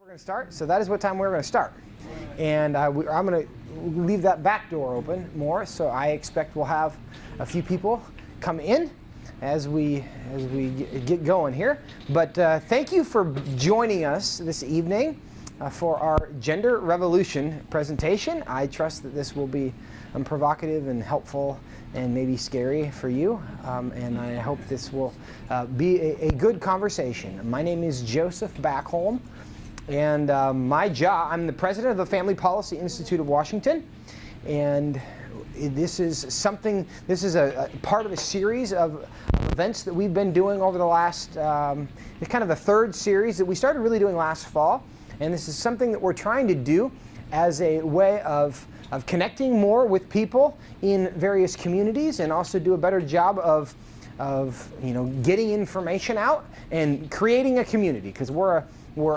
We're going to start, so that is what time we're going to start. And I'm going to leave that back door open more, so I expect we'll have a few people come in as we get going here. But thank you for joining us this evening for our Gender Revolution presentation. I trust that this will be provocative and helpful and maybe scary for you, and I hope this will be a good conversation. My name is Joseph Backholm, and my job, I'm the president of the Family Policy Institute of Washington, and this is a part of a series of events that we've been doing over the last, it's kind of the third series that we started really doing last fall, and this is something that we're trying to do as a way of connecting more with people in various communities, and also do a better job of getting information out and creating a community, because we're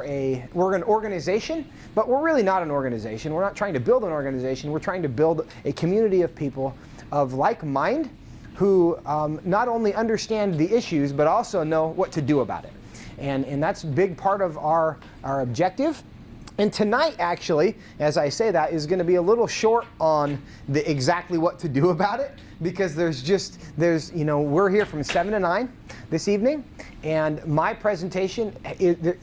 an organization, but we're really not an organization. We're not trying to build an organization. We're trying to build a community of people of like mind who not only understand the issues but also know what to do about it. And that's a big part of our objective. And tonight, actually, as I say that, is going to be a little short on the exactly what to do about it, because we're here from 7 to 9 this evening, and my presentation,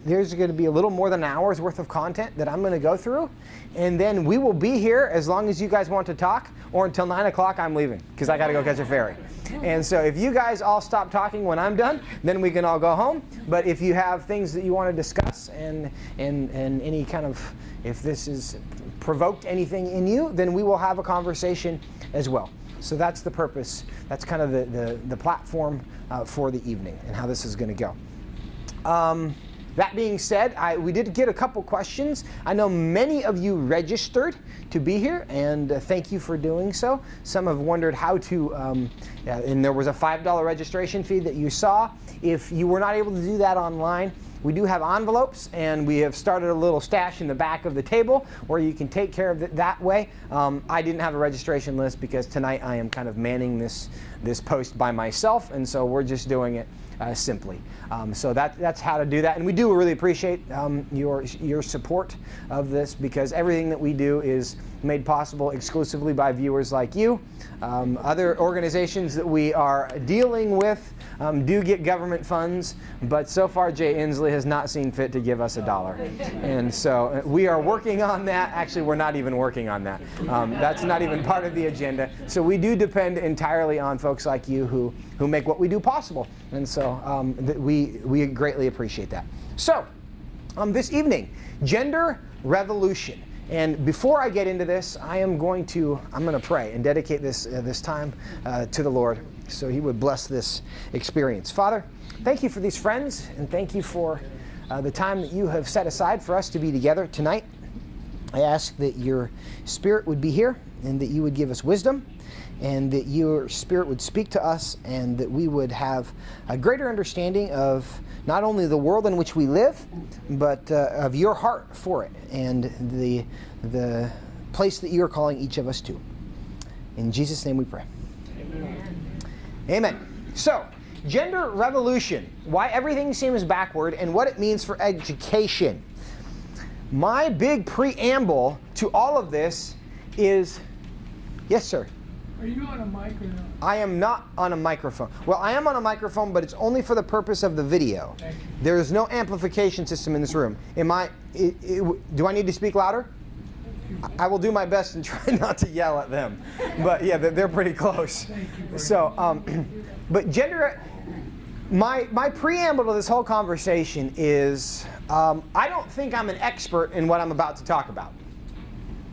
there's going to be a little more than an hour's worth of content that I'm going to go through, and then we will be here as long as you guys want to talk, or until 9 o'clock I'm leaving, because I got to go catch a ferry. And so if you guys all stop talking when I'm done, then we can all go home. But if you have things that you want to discuss and any kind of, if this has provoked anything in you, then we will have a conversation as well. So that's the purpose. That's kind of the platform for the evening and how this is going to go. That being said, we did get a couple questions. I know many of you registered to be here, and thank you for doing so. Some have wondered how to, and there was a $5 registration fee that you saw. If you were not able to do that online, we do have envelopes, and we have started a little stash in the back of the table where you can take care of it that way. I didn't have a registration list because tonight I am kind of manning this post by myself, and so we're just doing it simply. So that's how to do that, and we do really appreciate your support of this, because everything that we do is made possible exclusively by viewers like you. Other organizations that we are dealing with do get government funds, but so far Jay Inslee has not seen fit to give us $1. And so we are working on that. Actually, we're not even working on that. That's not even part of the agenda. So we do depend entirely on folks like you who make what we do possible. And so we greatly appreciate that. So this evening, Gender Revolution. And before I get into this, I'm going to pray and dedicate this time to the Lord, so He would bless this experience. Father, thank you for these friends, and thank you for the time that you have set aside for us to be together tonight. I ask that your Spirit would be here, and that you would give us wisdom, and that your Spirit would speak to us, and that we would have a greater understanding of not only the world in which we live, but of your heart for it, and the place that you are calling each of us to. In Jesus' name we pray. Amen. Amen. So, Gender Revolution, why everything seems backward and what it means for education. My big preamble to all of this is, yes, sir. Are you on a mic or not? I am not on a microphone. Well, I am on a microphone, but it's only for the purpose of the video. There is no amplification system in this room. Do I need to speak louder? I will do my best and try not to yell at them. But yeah, they're pretty close. So, but my preamble to this whole conversation is, I don't think I'm an expert in what I'm about to talk about.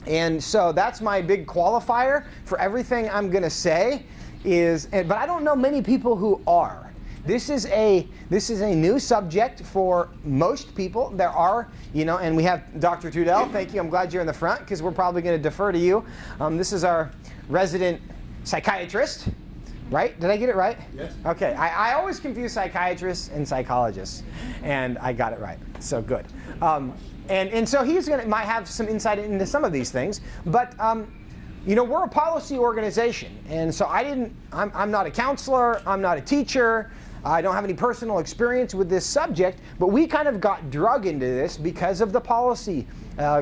And so that's my big qualifier for everything I'm going to say but I don't know many people who are. This is a new subject for most people. There are, and we have Dr. Trudell. Thank you. I'm glad you're in the front, because we're probably going to defer to you. This is our resident psychiatrist, right? Did I get it right? Yes. Okay. I always confuse psychiatrists and psychologists, and I got it right. So good. And so he's might have some insight into some of these things, but we're a policy organization, and so I'm not a counselor, I'm not a teacher, I don't have any personal experience with this subject, but we kind of got drug into this because of the policy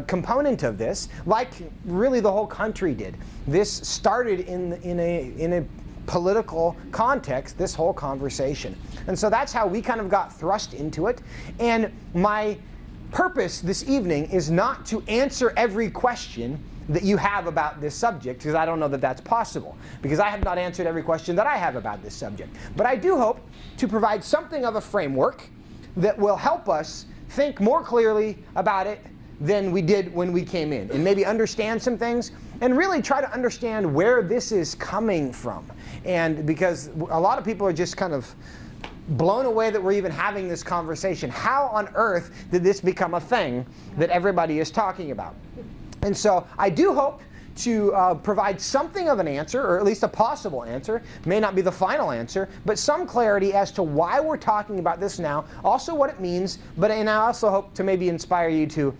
component of this, like really the whole country did. This started in a political context, this whole conversation. And so that's how we kind of got thrust into it. And my purpose this evening is not to answer every question that you have about this subject, because I don't know that that's possible, because I have not answered every question that I have about this subject. But I do hope to provide something of a framework that will help us think more clearly about it than we did when we came in, and maybe understand some things, and really try to understand where this is coming from. And because a lot of people are just kind of blown away that we're even having this conversation. How on earth did this become a thing that everybody is talking about? And so I do hope to provide something of an answer, or at least a possible answer. May not be the final answer, but some clarity as to why we're talking about this now, also what it means, and I also hope to maybe inspire you to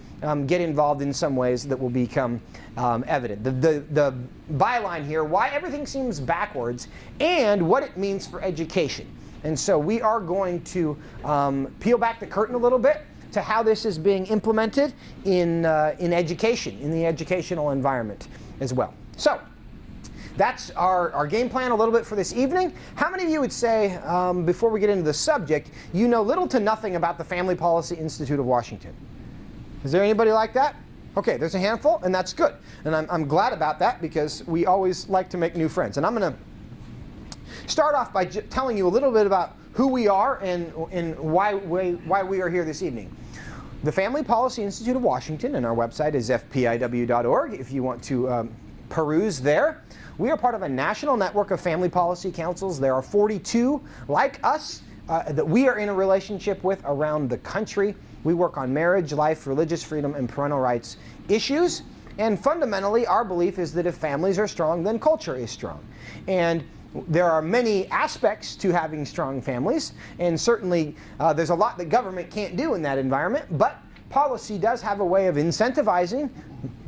get involved in some ways that will become evident. The byline here, why everything seems backwards, and what it means for education. And so we are going to peel back the curtain a little bit to how this is being implemented in education, in the educational environment as well. So that's our game plan a little bit for this evening. How many of you would say, before we get into the subject, you know little to nothing about the Family Policy Institute of Washington? Is there anybody like that? Okay, there's a handful, and that's good. And I'm glad about that, because we always like to make new friends. And I'm going to start off by telling you a little bit about who we are and why we are here this evening. The Family Policy Institute of Washington, and our website is fpiw.org if you want to peruse there. We are part of a national network of family policy councils. There are 42 like us that we are in a relationship with around the country. We work on marriage, life, religious freedom, and parental rights issues. And fundamentally, our belief is that if families are strong, then culture is strong. And there are many aspects to having strong families, and certainly there's a lot that government can't do in that environment, but policy does have a way of incentivizing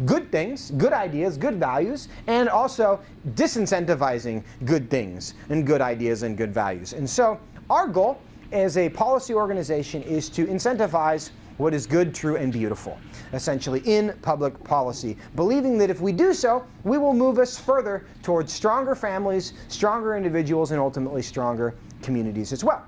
good things, good ideas, good values, and also disincentivizing good things and good ideas and good values. And so our goal as a policy organization is to incentivize what is good, true, and beautiful, essentially, in public policy, believing that if we do so, we will move us further towards stronger families, stronger individuals, and ultimately stronger communities as well.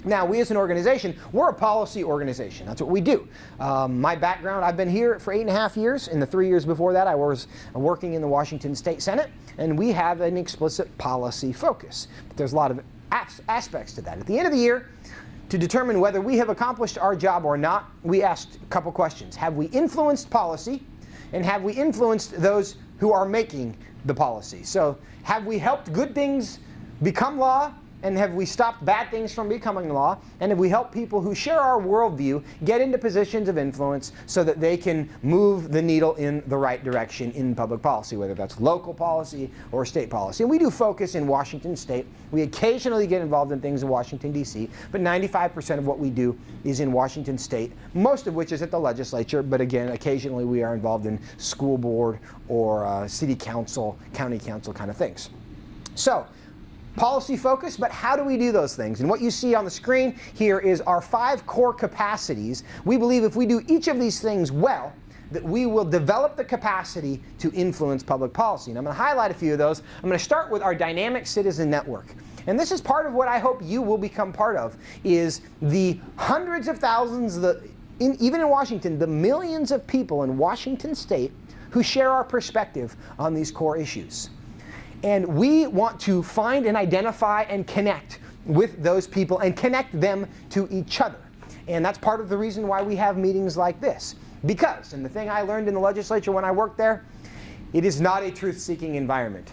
Now, we as an organization, we're a policy organization. That's what we do. My background, I've been here for 8.5 years. In the 3 years before that, I was working in the Washington State Senate, and we have an explicit policy focus. But there's a lot of aspects to that. At the end of the year, to determine whether we have accomplished our job or not, we asked a couple questions. Have we influenced policy, and have we influenced those who are making the policy? So have we helped good things become law, and have we stopped bad things from becoming law? And have we helped people who share our worldview get into positions of influence so that they can move the needle in the right direction in public policy, whether that's local policy or state policy? And we do focus in Washington State. We occasionally get involved in things in Washington, D.C., but 95% of what we do is in Washington State, most of which is at the legislature, but again, occasionally we are involved in school board or city council, county council kind of things. So, policy focus, but how do we do those things? And what you see on the screen here is our 5 core capacities. We believe if we do each of these things well, that we will develop the capacity to influence public policy. And I'm going to highlight a few of those. I'm going to start with our dynamic citizen network. And this is part of what I hope you will become part of, is the hundreds of thousands, even in Washington, the millions of people in Washington State who share our perspective on these core issues. And we want to find and identify and connect with those people and connect them to each other. And that's part of the reason why we have meetings like this. Because, and the thing I learned in the legislature when I worked there, it is not a truth-seeking environment.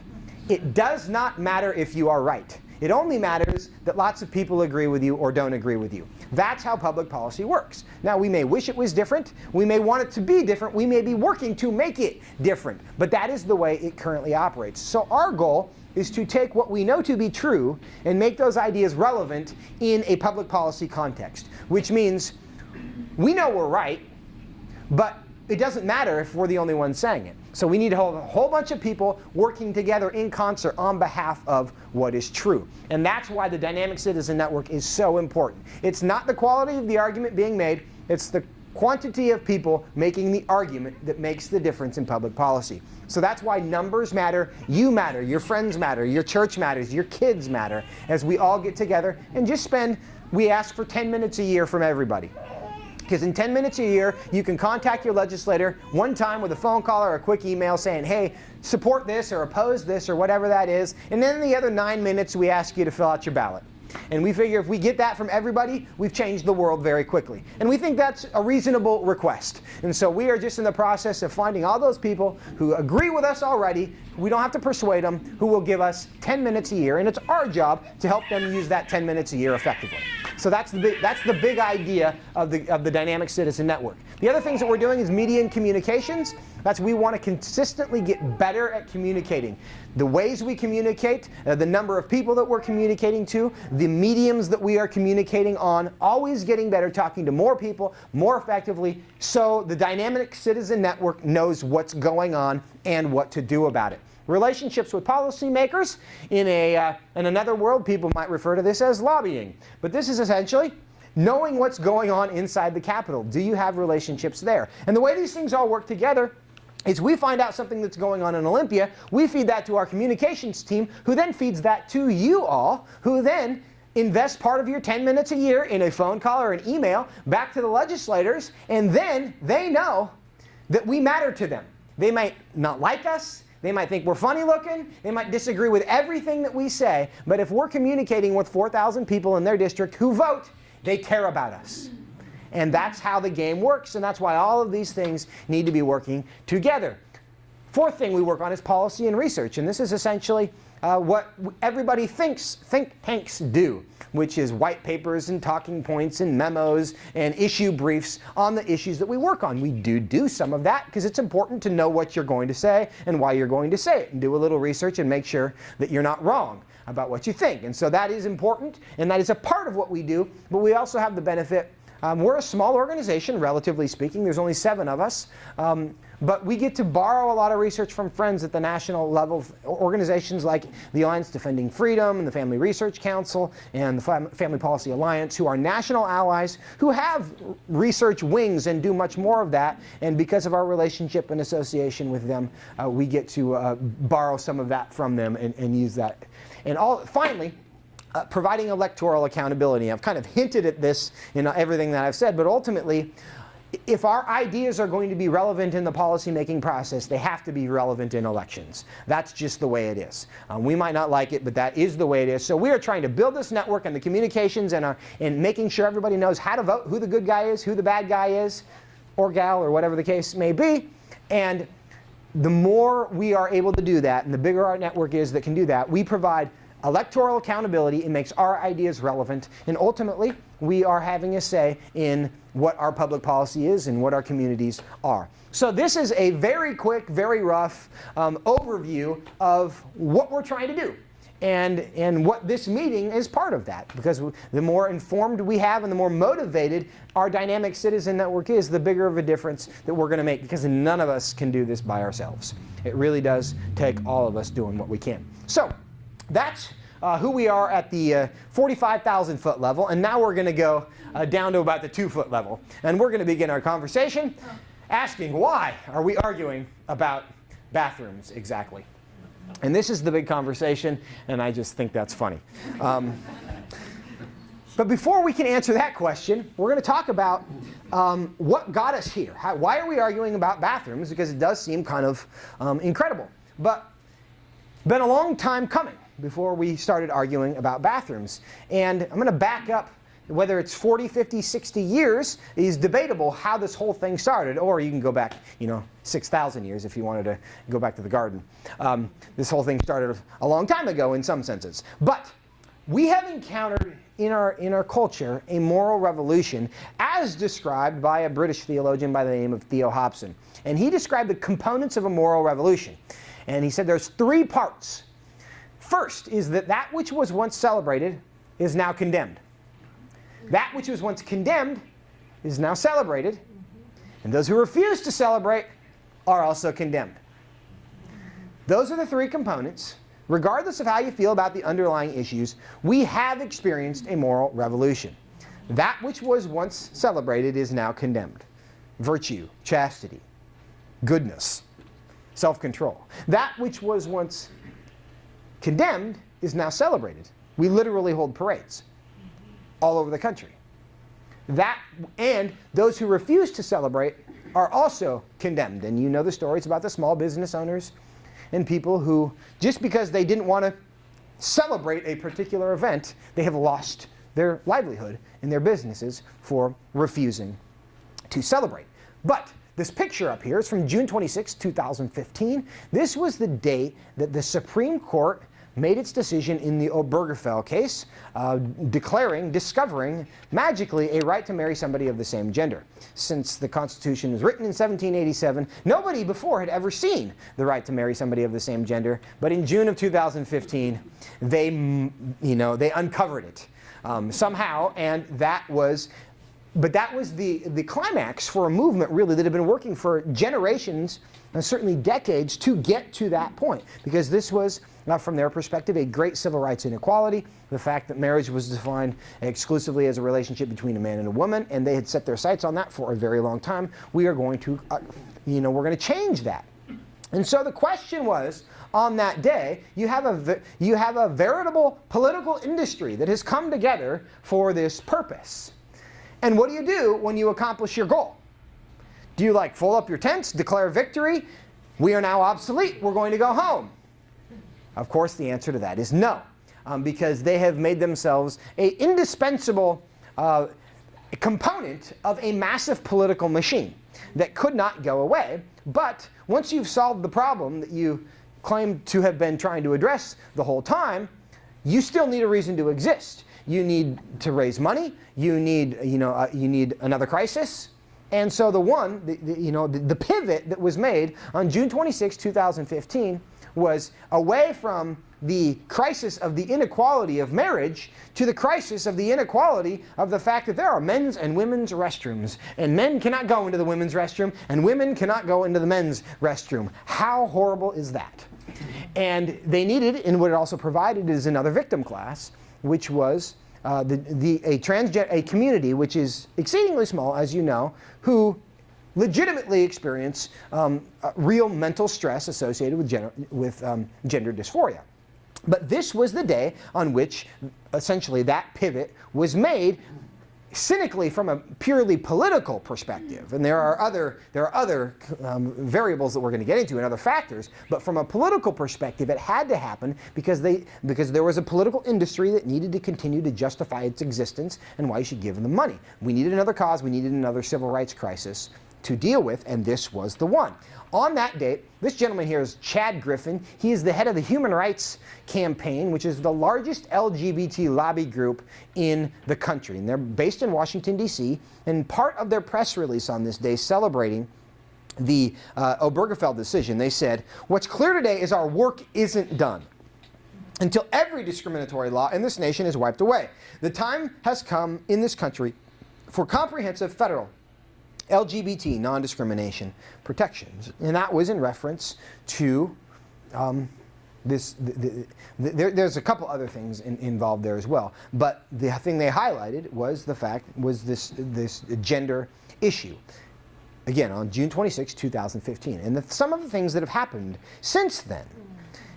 It does not matter if you are right. It only matters that lots of people agree with you or don't agree with you. That's how public policy works. Now, we may wish it was different. We may want it to be different. We may be working to make it different. But that is the way it currently operates. So our goal is to take what we know to be true and make those ideas relevant in a public policy context, which means we know we're right, but it doesn't matter if we're the only ones saying it. So we need to hold a whole bunch of people working together in concert on behalf of what is true. And that's why the dynamic citizen network is so important. It's not the quality of the argument being made, it's the quantity of people making the argument that makes the difference in public policy. So that's why numbers matter, you matter, your friends matter, your church matters, your kids matter, as we all get together and just we ask for 10 minutes a year from everybody. Because in 10 minutes a year, you can contact your legislator one time with a phone call or a quick email saying, hey, support this or oppose this or whatever that is. And then the other 9 minutes, we ask you to fill out your ballot. And we figure if we get that from everybody, we've changed the world very quickly. And we think that's a reasonable request. And so we are just in the process of finding all those people who agree with us already, we don't have to persuade them, who will give us 10 minutes a year. And it's our job to help them use that 10 minutes a year effectively. So that's the big idea of the Dynamic Citizen Network. The other things that we're doing is media and communications. We want to consistently get better at communicating. The ways we communicate, the number of people that we're communicating to, the mediums that we are communicating on, always getting better, talking to more people, more effectively, so the Dynamic Citizen Network knows what's going on and what to do about it. Relationships with policymakers, in another world, people might refer to this as lobbying. But this is essentially knowing what's going on inside the Capitol. Do you have relationships there? And the way these things all work together is we find out something that's going on in Olympia, we feed that to our communications team, who then feeds that to you all, who then invest part of your 10 minutes a year in a phone call or an email back to the legislators, and then they know that we matter to them. They might not like us, they might think we're funny looking, they might disagree with everything that we say, but if we're communicating with 4,000 people in their district who vote, they care about us. And that's how the game works, and that's why all of these things need to be working together. Fourth thing we work on is policy and research, and this is essentially what everybody thinks think tanks do, which is white papers and talking points and memos and issue briefs on the issues that we work on. We do some of that because it's important to know what you're going to say and why you're going to say it, and do a little research and make sure that you're not wrong about what you think. And so that is important, and that is a part of what we do, but we also have the benefit. We're a small organization, relatively speaking. There's only 7 of us. But we get to borrow a lot of research from friends at the national level, organizations like the Alliance Defending Freedom and the Family Research Council and the Family Policy Alliance, who are national allies who have research wings and do much more of that. And because of our relationship and association with them, we get to borrow some of that from them and use that. And finally, providing electoral accountability. I've kind of hinted at this in everything that I've said, but ultimately, if our ideas are going to be relevant in the policymaking process, they have to be relevant in elections. That's just the way it is. We might not like it, but that is the way it is. So we are trying to build this network and the communications and making sure everybody knows how to vote, who the good guy is, who the bad guy is, or gal, or whatever the case may be. And the more we are able to do that, and the bigger our network is that can do that, we provide electoral accountability. It makes our ideas relevant, and ultimately we are having a say in what our public policy is and what our communities are. So this is a very quick, very rough overview of what we're trying to do, and what this meeting is part of that, because the more informed we have and the more motivated our Dynamic Citizen Network is, the bigger of a difference that we're going to make, because none of us can do this by ourselves. It really does take all of us doing what we can. So that's who we are at the 45,000 foot level, and now we're going to go down to about the 2 foot level, and we're going to begin our conversation asking, why are we arguing about bathrooms exactly? And this is the big conversation, and I just think that's funny. But before we can answer that question, we're going to talk about what got us here. Why are we arguing about bathrooms? Because it does seem kind of incredible. But been a long time coming before we started arguing about bathrooms. And I'm going to back up. Whether it's 40, 50, 60 years is debatable how this whole thing started, or you can go back, 6,000 years if you wanted to go back to the garden. This whole thing started a long time ago in some senses. But we have encountered in our culture a moral revolution as described by a British theologian by the name of Theo Hobson. And he described the components of a moral revolution. And he said there's 3 parts. First is that which was once celebrated is now condemned. That which was once condemned is now celebrated. And those who refuse to celebrate are also condemned. Those are the three components. Regardless of how you feel about the underlying issues, we have experienced a moral revolution. That which was once celebrated is now condemned. Virtue, chastity, goodness, self-control. That which was once condemned is now celebrated. We literally hold parades all over the country. That, and those who refuse to celebrate are also condemned. And you know the stories about the small business owners and people who, just because they didn't want to celebrate a particular event, they have lost their livelihood and their businesses for refusing to celebrate. But this picture up here is from June 26, 2015. This was the day that the Supreme Court made its decision in the Obergefell case, discovering magically a right to marry somebody of the same gender. Since the Constitution was written in 1787, nobody before had ever seen the right to marry somebody of the same gender. But in June of 2015, they uncovered it somehow, and that was the climax for a movement really that had been working for generations and certainly decades to get to that point, because this was, from their perspective, a great civil rights inequality. The fact that marriage was defined exclusively as a relationship between a man and a woman, and they had set their sights on that for a very long time. We are going to, we're going to change that. And so the question was, on that day, you have a veritable political industry that has come together for this purpose. And what do you do when you accomplish your goal? Do you fold up your tents, declare victory? We are now obsolete. We're going to go home. Of course, the answer to that is no, because they have made themselves an indispensable component of a massive political machine that could not go away. But once you've solved the problem that you claim to have been trying to address the whole time, you still need a reason to exist. You need to raise money. You need, you need another crisis. And so the pivot that was made on June 26, 2015 was away from the crisis of the inequality of marriage to the crisis of the inequality of the fact that there are men's and women's restrooms, and men cannot go into the women's restroom, and women cannot go into the men's restroom. How horrible is that? And they needed, and what it also provided is another victim class, which was a community which is exceedingly small, as you know, who legitimately experience real mental stress associated with gender dysphoria. But this was the day on which essentially that pivot was made, cynically from a purely political perspective. And there are other variables that we're going to get into and other factors, but from a political perspective it had to happen because there was a political industry that needed to continue to justify its existence and why you should give them money. We needed another cause, we needed another civil rights crisis to deal with, and this was the one. On that date, this gentleman here is Chad Griffin. He is the head of the Human Rights Campaign, which is the largest LGBT lobby group in the country. And they're based in Washington, D.C., and part of their press release on this day celebrating the Obergefell decision, they said, "What's clear today is our work isn't done until every discriminatory law in this nation is wiped away. The time has come in this country for comprehensive federal LGBT non-discrimination protections." And that was in reference to there's a couple other things involved there as well. But the thing they highlighted was this gender issue. Again, on June 26, 2015. And some of the things that have happened since then,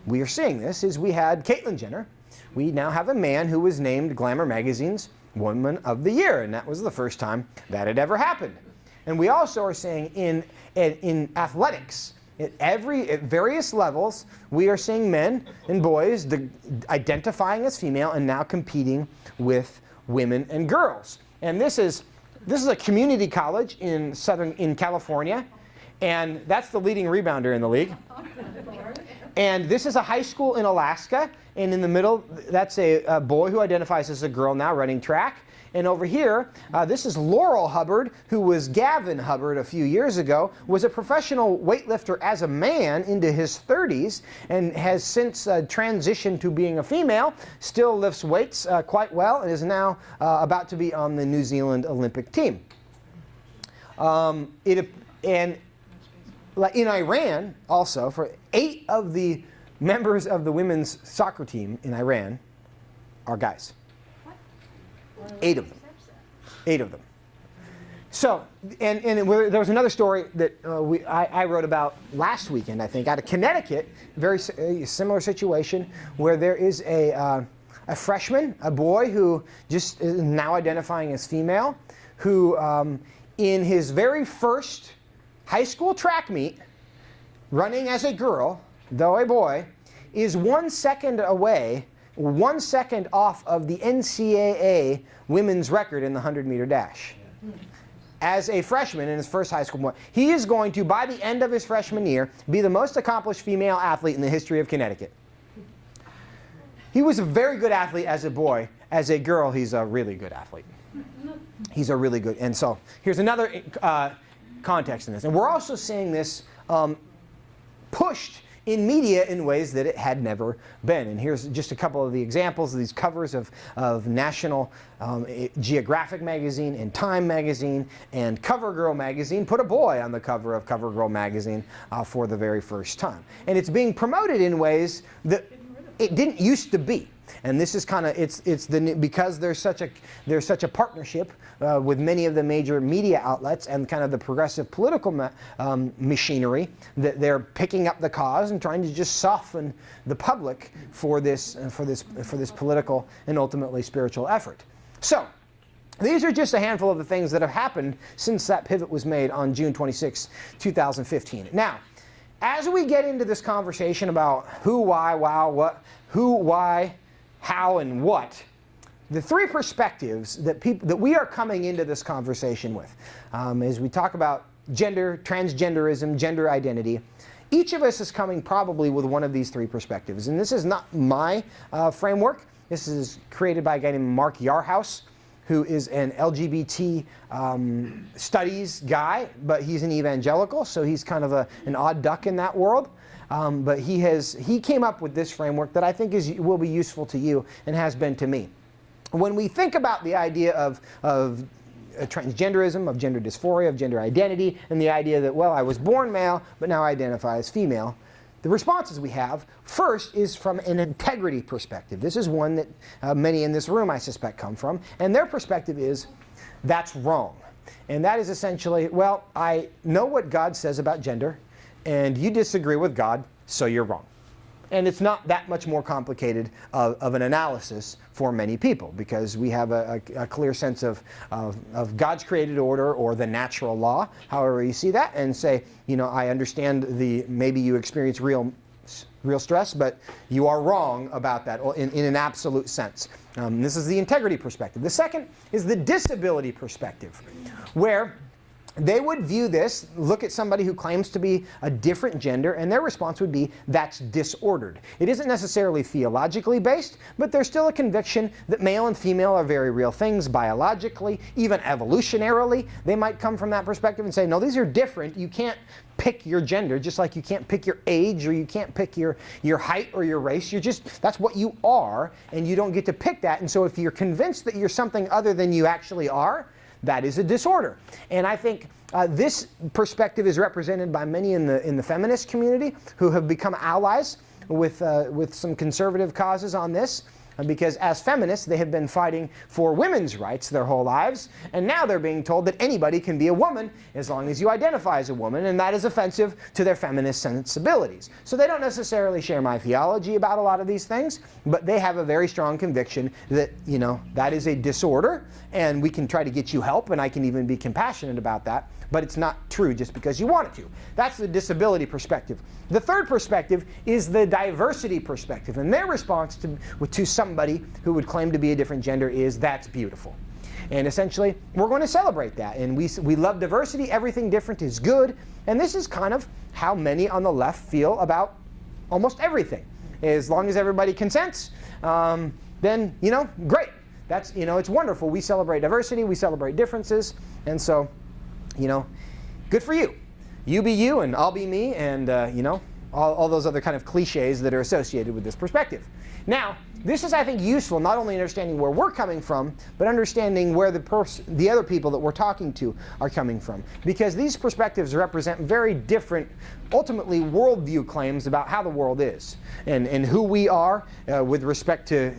we are seeing this, is we had Caitlyn Jenner. We now have a man who was named Glamour magazine's Woman of the Year, and that was the first time that had ever happened. And we also are seeing in athletics, at various levels, we are seeing men and boys identifying as female and now competing with women and girls. And this is a community college in California, and that's the leading rebounder in the league. And this is a high school in Alaska, and in the middle, that's a boy who identifies as a girl now running track. And over here, this is Laurel Hubbard, who was Gavin Hubbard a few years ago, was a professional weightlifter as a man into his 30s, and has since transitioned to being a female, still lifts weights quite well, and is now about to be on the New Zealand Olympic team. And like in Iran, also, for 8 of the members of the women's soccer team in Iran are guys. What? 8 of them. 8 of them. So, and there was another story that I wrote about last weekend, I think, out of Connecticut, very similar situation, where there is a freshman, a boy who just is now identifying as female, who in his very first high school track meet, running as a girl, though a boy, is 1 second away, 1 second off of the NCAA women's record in the 100-meter dash. As a freshman in his first high school, he is going to, by the end of his freshman year, be the most accomplished female athlete in the history of Connecticut. He was a very good athlete as a boy. As a girl, he's a really good athlete. He's a really good, and so here's another context in this. And we're also seeing this pushed in media in ways that it had never been. And here's just a couple of the examples of these covers of National Geographic magazine and Time magazine and CoverGirl magazine put a boy on the cover of CoverGirl magazine for the very first time. And it's being promoted in ways that it didn't used to be. And this is kind of because there's such a partnership with many of the major media outlets and kind of the progressive political machinery that they're picking up the cause and trying to just soften the public for this political and ultimately spiritual effort. So these are just a handful of the things that have happened since that pivot was made on June 26, 2015. Now, as we get into this conversation about who, why, wow, what, who, why, how, and what, the 3 perspectives that we are coming into this conversation with, as we talk about gender, transgenderism, gender identity, each of us is coming probably with one of these 3 perspectives. And this is not my framework. This is created by a guy named Mark Yarhouse, who is an LGBT studies guy, but he's an evangelical, so he's kind of an odd duck in that world. But he came up with this framework that I think will be useful to you and has been to me. When we think about the idea of transgenderism, of gender dysphoria, of gender identity, and the idea that, well, I was born male, but now I identify as female, the responses we have first is from an integrity perspective. This is one that many in this room, I suspect, come from. And their perspective is, that's wrong. And that is essentially, well, I know what God says about gender, and you disagree with God, so you're wrong. And it's not that much more complicated of an analysis for many people, because we have a clear sense of God's created order or the natural law, however you see that, and say, you know, I understand maybe you experience real stress, but you are wrong about that in an absolute sense. This is the integrity perspective. The second is the disability perspective, where they would view this, look at somebody who claims to be a different gender, and their response would be, that's disordered. It isn't necessarily theologically based, but there's still a conviction that male and female are very real things biologically, even evolutionarily. They might come from that perspective and say, no, these are different. You can't pick your gender, just like you can't pick your age or you can't pick your height or your race. That's what you are, and you don't get to pick that. And so if you're convinced that you're something other than you actually are, that is a disorder. And I think this perspective is represented by many in the feminist community who have become allies with some conservative causes on this. Because as feminists, they have been fighting for women's rights their whole lives, and now they're being told that anybody can be a woman as long as you identify as a woman, and that is offensive to their feminist sensibilities. So they don't necessarily share my theology about a lot of these things, but they have a very strong conviction that, you know, that is a disorder, and we can try to get you help, and I can even be compassionate about that, but it's not true just because you want it to. That's the disability perspective. The third perspective is the diversity perspective, and their response to somebody who would claim to be a different gender is, that's beautiful. And essentially, we're going to celebrate that. And we love diversity. Everything different is good. And this is kind of how many on the left feel about almost everything. As long as everybody consents, then, you know, great. That's, you know, it's wonderful. We celebrate diversity. We celebrate differences. And so, you know, good for you. You be you and I'll be me, and, you know, all those other kind of cliches that are associated with this perspective. Now, this is, I think, useful not only understanding where we're coming from, but understanding where the other people that we're talking to are coming from. Because these perspectives represent very different, ultimately, worldview claims about how the world is and who we are with respect to,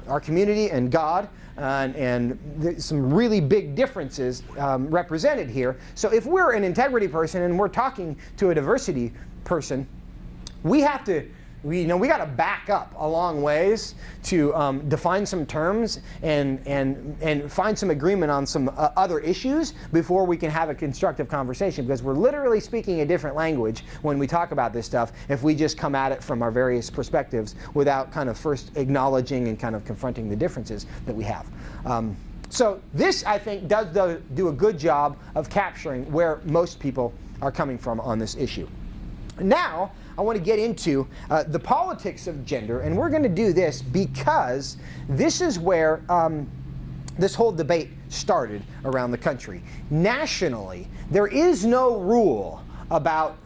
our community and God. And there's some really big differences represented here. So if we're an integrity person and we're talking to a diversity person, we have to, we got to back up a long ways to define some terms and find some agreement on some other issues before we can have a constructive conversation, because we're literally speaking a different language when we talk about this stuff if we just come at it from our various perspectives without kind of first acknowledging and kind of confronting the differences that we have. So this, I think, does do a good job of capturing where most people are coming from on this issue. Now, I want to get into the politics of gender, and we're going to do this because this is where this whole debate started around the country. Nationally, there is no rule about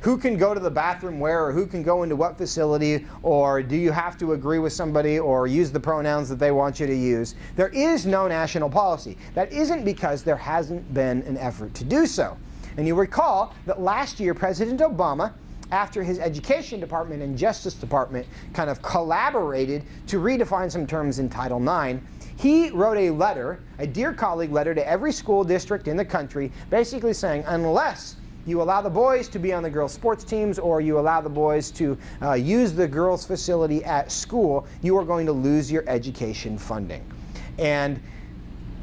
who can go to the bathroom where, or who can go into what facility, or do you have to agree with somebody or use the pronouns that they want you to use. There is no national policy. That isn't because there hasn't been an effort to do so. And you recall that last year, President Obama, after his Education Department and Justice Department kind of collaborated to redefine some terms in Title IX, he wrote a letter, a Dear Colleague letter, to every school district in the country, basically saying, unless you allow the boys to be on the girls' sports teams or you allow the boys to use the girls' facility at school, you are going to lose your education funding. And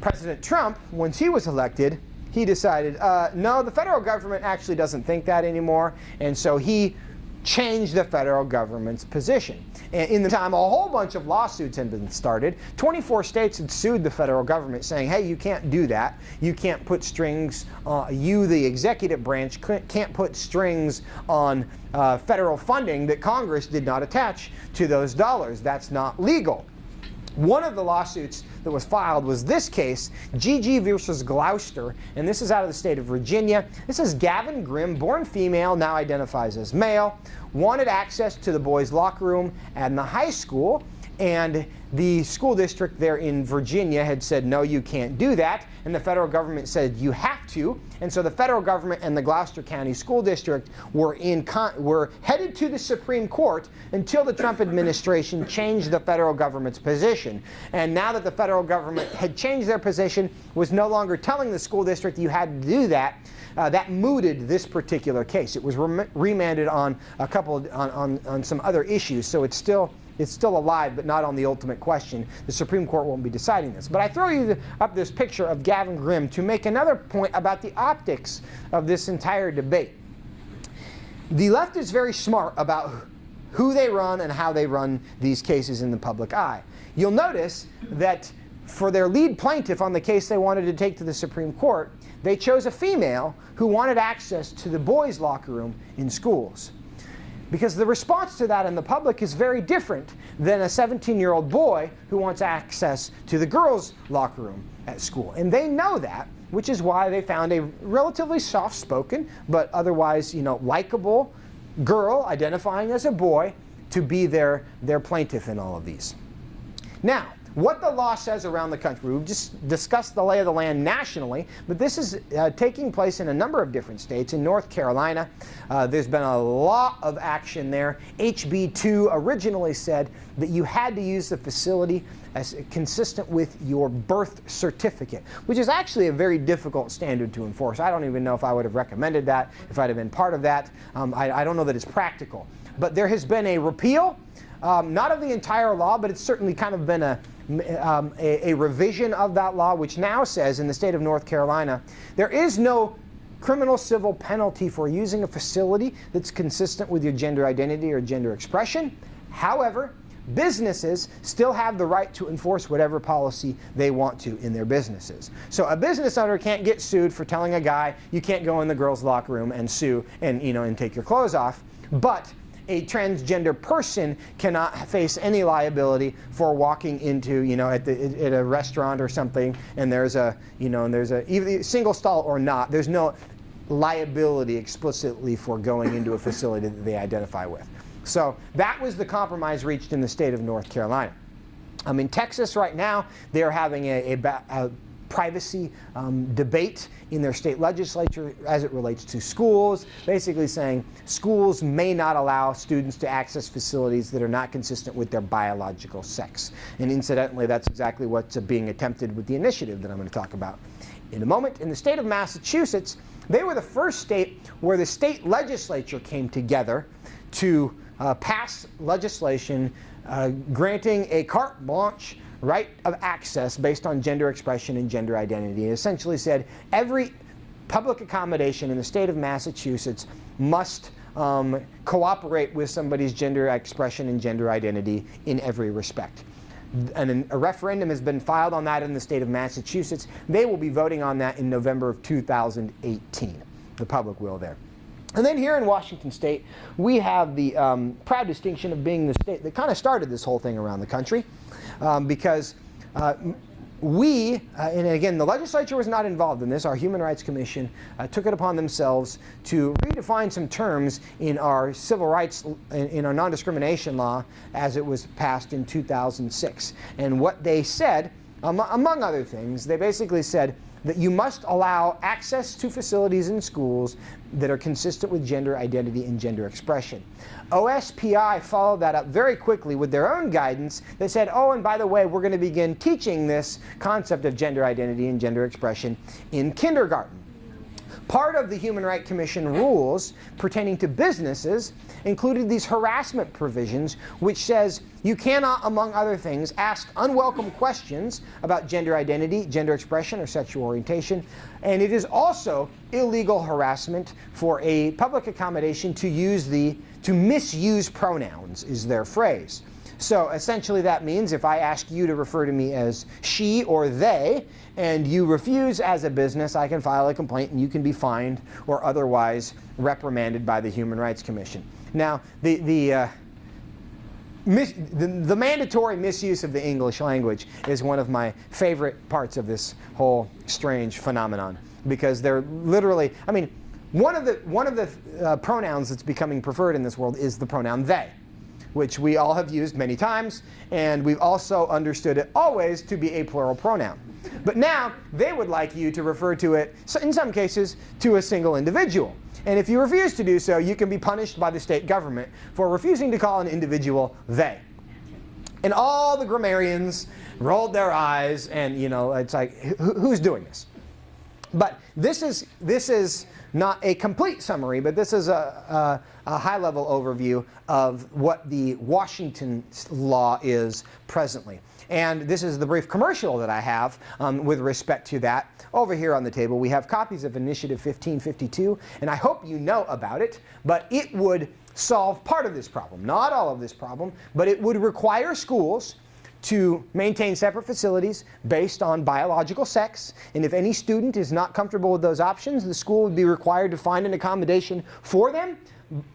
President Trump, once he was elected, he decided, no, the federal government actually doesn't think that anymore, and so he changed the federal government's position. And in the time, a whole bunch of lawsuits had been started. 24 states had sued the federal government saying, hey, you can't do that. You can't put strings, you, the executive branch, can't put strings on federal funding that Congress did not attach to those dollars. That's not legal. One of the lawsuits that was filed was this case, GG versus Gloucester, and this is out of the state of Virginia. This is Gavin Grimm, born female, now identifies as male, wanted access to the boys' locker room and the high school, and the school district there in Virginia had said, no, you can't do that, and the federal government said, you have to, and so the federal government and the Gloucester County School District were headed to the Supreme Court until the Trump administration changed the federal government's position. And now that the federal government had changed their position, was no longer telling the school district you had to do that, that mooted this particular case. It was remanded on a couple on some other issues, so it's still alive, but not on the ultimate question. The Supreme Court won't be deciding this. But I throw you up this picture of Gavin Grimm to make another point about the optics of this entire debate. The left is very smart about who they run and how they run these cases in the public eye. You'll notice that for their lead plaintiff on the case they wanted to take to the Supreme Court, they chose a female who wanted access to the boys' locker room in schools. Because the response to that in the public is very different than a 17-year-old boy who wants access to the girls' locker room at school. And they know that, which is why they found a relatively soft-spoken, but otherwise, likable girl identifying as a boy to be their plaintiff in all of these. Now, what the law says around the country, we've just discussed the lay of the land nationally, but this is taking place in a number of different states. In North Carolina, there's been a lot of action there. HB 2 originally said that you had to use the facility as consistent with your birth certificate, which is actually a very difficult standard to enforce. I don't even know if I would have recommended that, if I'd have been part of that. I don't know that it's practical. But there has been a repeal, not of the entire law, but it's certainly kind of been a revision of that law, which now says in the state of North Carolina, there is no criminal civil penalty for using a facility that's consistent with your gender identity or gender expression. However, businesses still have the right to enforce whatever policy they want to in their businesses. So a business owner can't get sued for telling a guy, you can't go in the girls' locker room and sue and take your clothes off. But a transgender person cannot face any liability for walking into, at a restaurant or something, and there's a either single stall or not, there's no liability explicitly for going into a facility that they identify with. So that was the compromise reached in the state of North Carolina. In Texas right now, they're having a privacy debate in their state legislature as it relates to schools, basically saying schools may not allow students to access facilities that are not consistent with their biological sex. And incidentally, that's exactly what's being attempted with the initiative that I'm going to talk about in a moment. In the state of Massachusetts, they were the first state where the state legislature came together to pass legislation granting a carte blanche right of access based on gender expression and gender identity. It essentially said every public accommodation in the state of Massachusetts must cooperate with somebody's gender expression and gender identity in every respect. And a referendum has been filed on that in the state of Massachusetts. They will be voting on that in November of 2018. The public will there. And then here in Washington State, we have the proud distinction of being the state that kind of started this whole thing around the country. Because and again, the legislature was not involved in this. Our Human Rights Commission took it upon themselves to redefine some terms in our civil rights, in our non-discrimination law as it was passed in 2006. And what they said, among other things, they basically said that you must allow access to facilities in schools that are consistent with gender identity and gender expression. OSPI followed that up very quickly with their own guidance that said, oh, and by the way, we're going to begin teaching this concept of gender identity and gender expression in kindergarten. Part of the Human Rights Commission rules pertaining to businesses included these harassment provisions, which says you cannot, among other things, ask unwelcome questions about gender identity, gender expression, or sexual orientation. And it is also illegal harassment for a public accommodation to misuse pronouns, is their phrase. So essentially that means if I ask you to refer to me as she or they, and you refuse as a business, I can file a complaint and you can be fined or otherwise reprimanded by the Human Rights Commission. Now, the mandatory misuse of the English language is one of my favorite parts of this whole strange phenomenon, because they're literally, I mean, one of the pronouns that's becoming preferred in this world is the pronoun they, which we all have used many times, and we've also understood it always to be a plural pronoun. But now they would like you to refer to it, in some cases, to a single individual. And if you refuse to do so, you can be punished by the state government for refusing to call an individual they. And all the grammarians rolled their eyes, and it's like, who's doing this? But this is not a complete summary, but this is a high-level overview of what the Washington law is presently. And this is the brief commercial that I have with respect to that. Over here on the table, we have copies of Initiative 1552, and I hope you know about it, but it would solve part of this problem, not all of this problem, but it would require schools to maintain separate facilities based on biological sex, and if any student is not comfortable with those options, the school would be required to find an accommodation for them,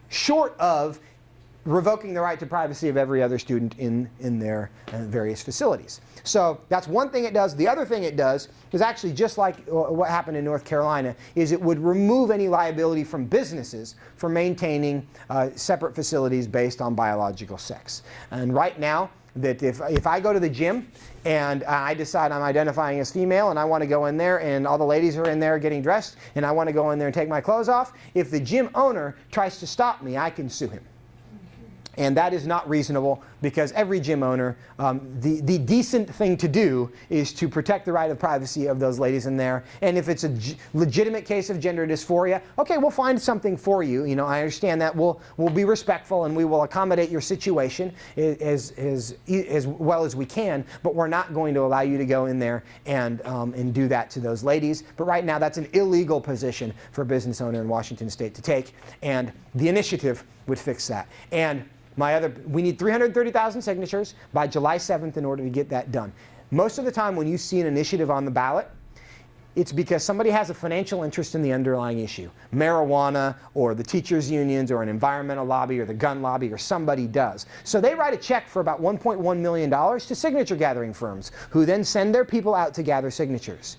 short of revoking the right to privacy of every other student in their various facilities. So that's one thing it does. The other thing it does is actually just like what happened in North Carolina, is it would remove any liability from businesses for maintaining separate facilities based on biological sex. And right now, that if I go to the gym and I decide I'm identifying as female and I want to go in there and all the ladies are in there getting dressed and I want to go in there and take my clothes off, if the gym owner tries to stop me, I can sue him. And that is not reasonable, because every gym owner, the decent thing to do is to protect the right of privacy of those ladies in there. And if it's a legitimate case of gender dysphoria, okay, we'll find something for you. I understand that. We'll be respectful and we will accommodate your situation as well as we can, but we're not going to allow you to go in there and do that to those ladies. But right now, that's an illegal position for a business owner in Washington State to take, and the initiative would fix that. And we need 330,000 signatures by July 7th in order to get that done. Most of the time when you see an initiative on the ballot, it's because somebody has a financial interest in the underlying issue. Marijuana, or the teachers' unions, or an environmental lobby, or the gun lobby, or somebody does. So they write a check for about $1.1 million to signature gathering firms, who then send their people out to gather signatures.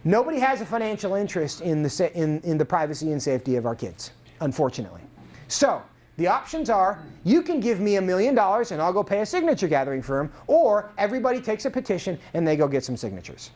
Nobody has a financial interest in the privacy and safety of our kids, unfortunately. So The options are, you can give me $1 million and I'll go pay a signature gathering firm, or everybody takes a petition and they go get some signatures.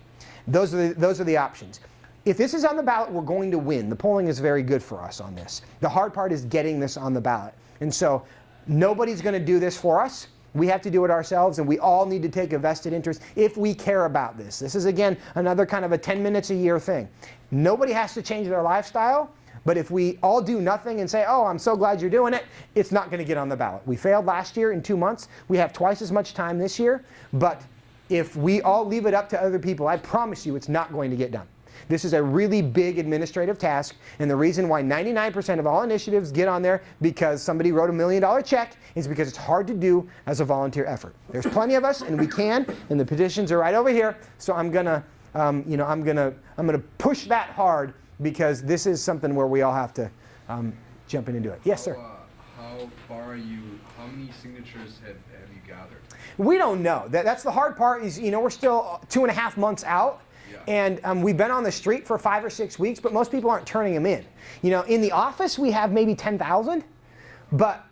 Those are the options. If this is on the ballot, we're going to win. The polling is very good for us on this. The hard part is getting this on the ballot. And so nobody's going to do this for us. We have to do it ourselves, and we all need to take a vested interest if we care about this. This is, again, another kind of a 10 minutes a year thing. Nobody has to change their lifestyle, but if we all do nothing and say, oh, I'm so glad you're doing it, it's not going to get on the ballot. We failed last year in 2 months. We have twice as much time this year, but if we all leave it up to other people, I promise you it's not going to get done. This is a really big administrative task, and the reason why 99% of all initiatives get on there because somebody wrote $1 million check is because it's hard to do as a volunteer effort. There's plenty of us, and we can, and the petitions are right over here. So I'm gonna push that hard because this is something where we all have to jump in and do it. Yes, sir. How far are you? How many signatures have you gathered? We don't know. That's the hard part. Is we're still 2.5 months out. And we've been on the street for 5 or 6 weeks, but most people aren't turning them in. In the office we have maybe 10,000, but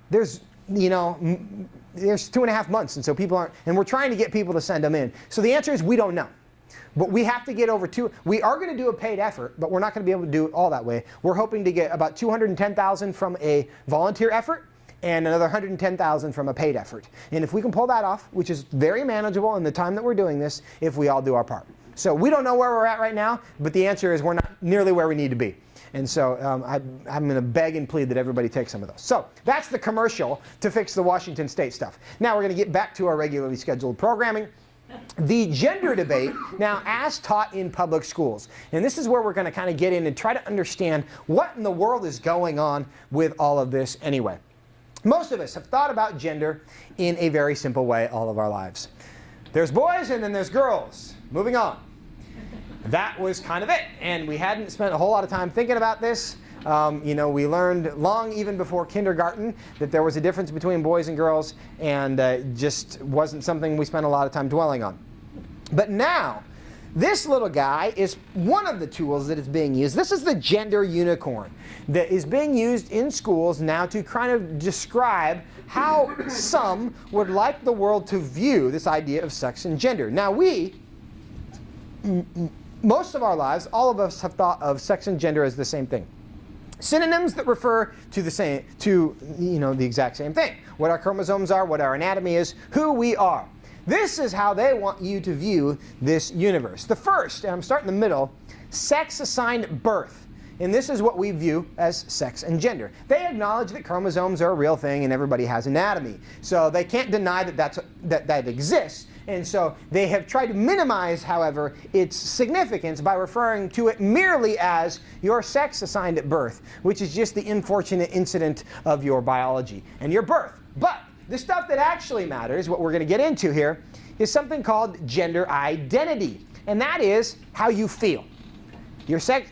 there's 2.5 months, and so people aren't. And we're trying to get people to send them in. So the answer is we don't know, but we have to get over to. We are going to do a paid effort, but we're not going to be able to do it all that way. We're hoping to get about 210,000 from a volunteer effort, and another 110,000 from a paid effort. And if we can pull that off, which is very manageable in the time that we're doing this, if we all do our part. So we don't know where we're at right now, but the answer is we're not nearly where we need to be. And so I'm going to beg and plead that everybody take some of those. So that's the commercial to fix the Washington State stuff. Now we're going to get back to our regularly scheduled programming. The gender debate, now as taught in public schools. And this is where we're going to kind of get in and try to understand what in the world is going on with all of this anyway. Most of us have thought about gender in a very simple way all of our lives. There's boys and then there's girls. Moving on. That was kind of it. And we hadn't spent a whole lot of time thinking about this. We learned long even before kindergarten that there was a difference between boys and girls, and just wasn't something we spent a lot of time dwelling on. But now, this little guy is one of the tools that is being used. This is the gender unicorn that is being used in schools now to kind of describe how some would like the world to view this idea of sex and gender. Now most of our lives, all of us have thought of sex and gender as the same thing. Synonyms that refer to the exact same thing. What our chromosomes are, what our anatomy is, who we are. This is how they want you to view this universe. The first, and I'm starting in the middle, sex assigned birth. And this is what we view as sex and gender. They acknowledge that chromosomes are a real thing and everybody has anatomy. So they can't deny that exists. And so they have tried to minimize, however, its significance by referring to it merely as your sex assigned at birth, which is just the unfortunate incident of your biology and your birth. But the stuff that actually matters, what we're going to get into here, is something called gender identity. And that is how you feel. Your sex,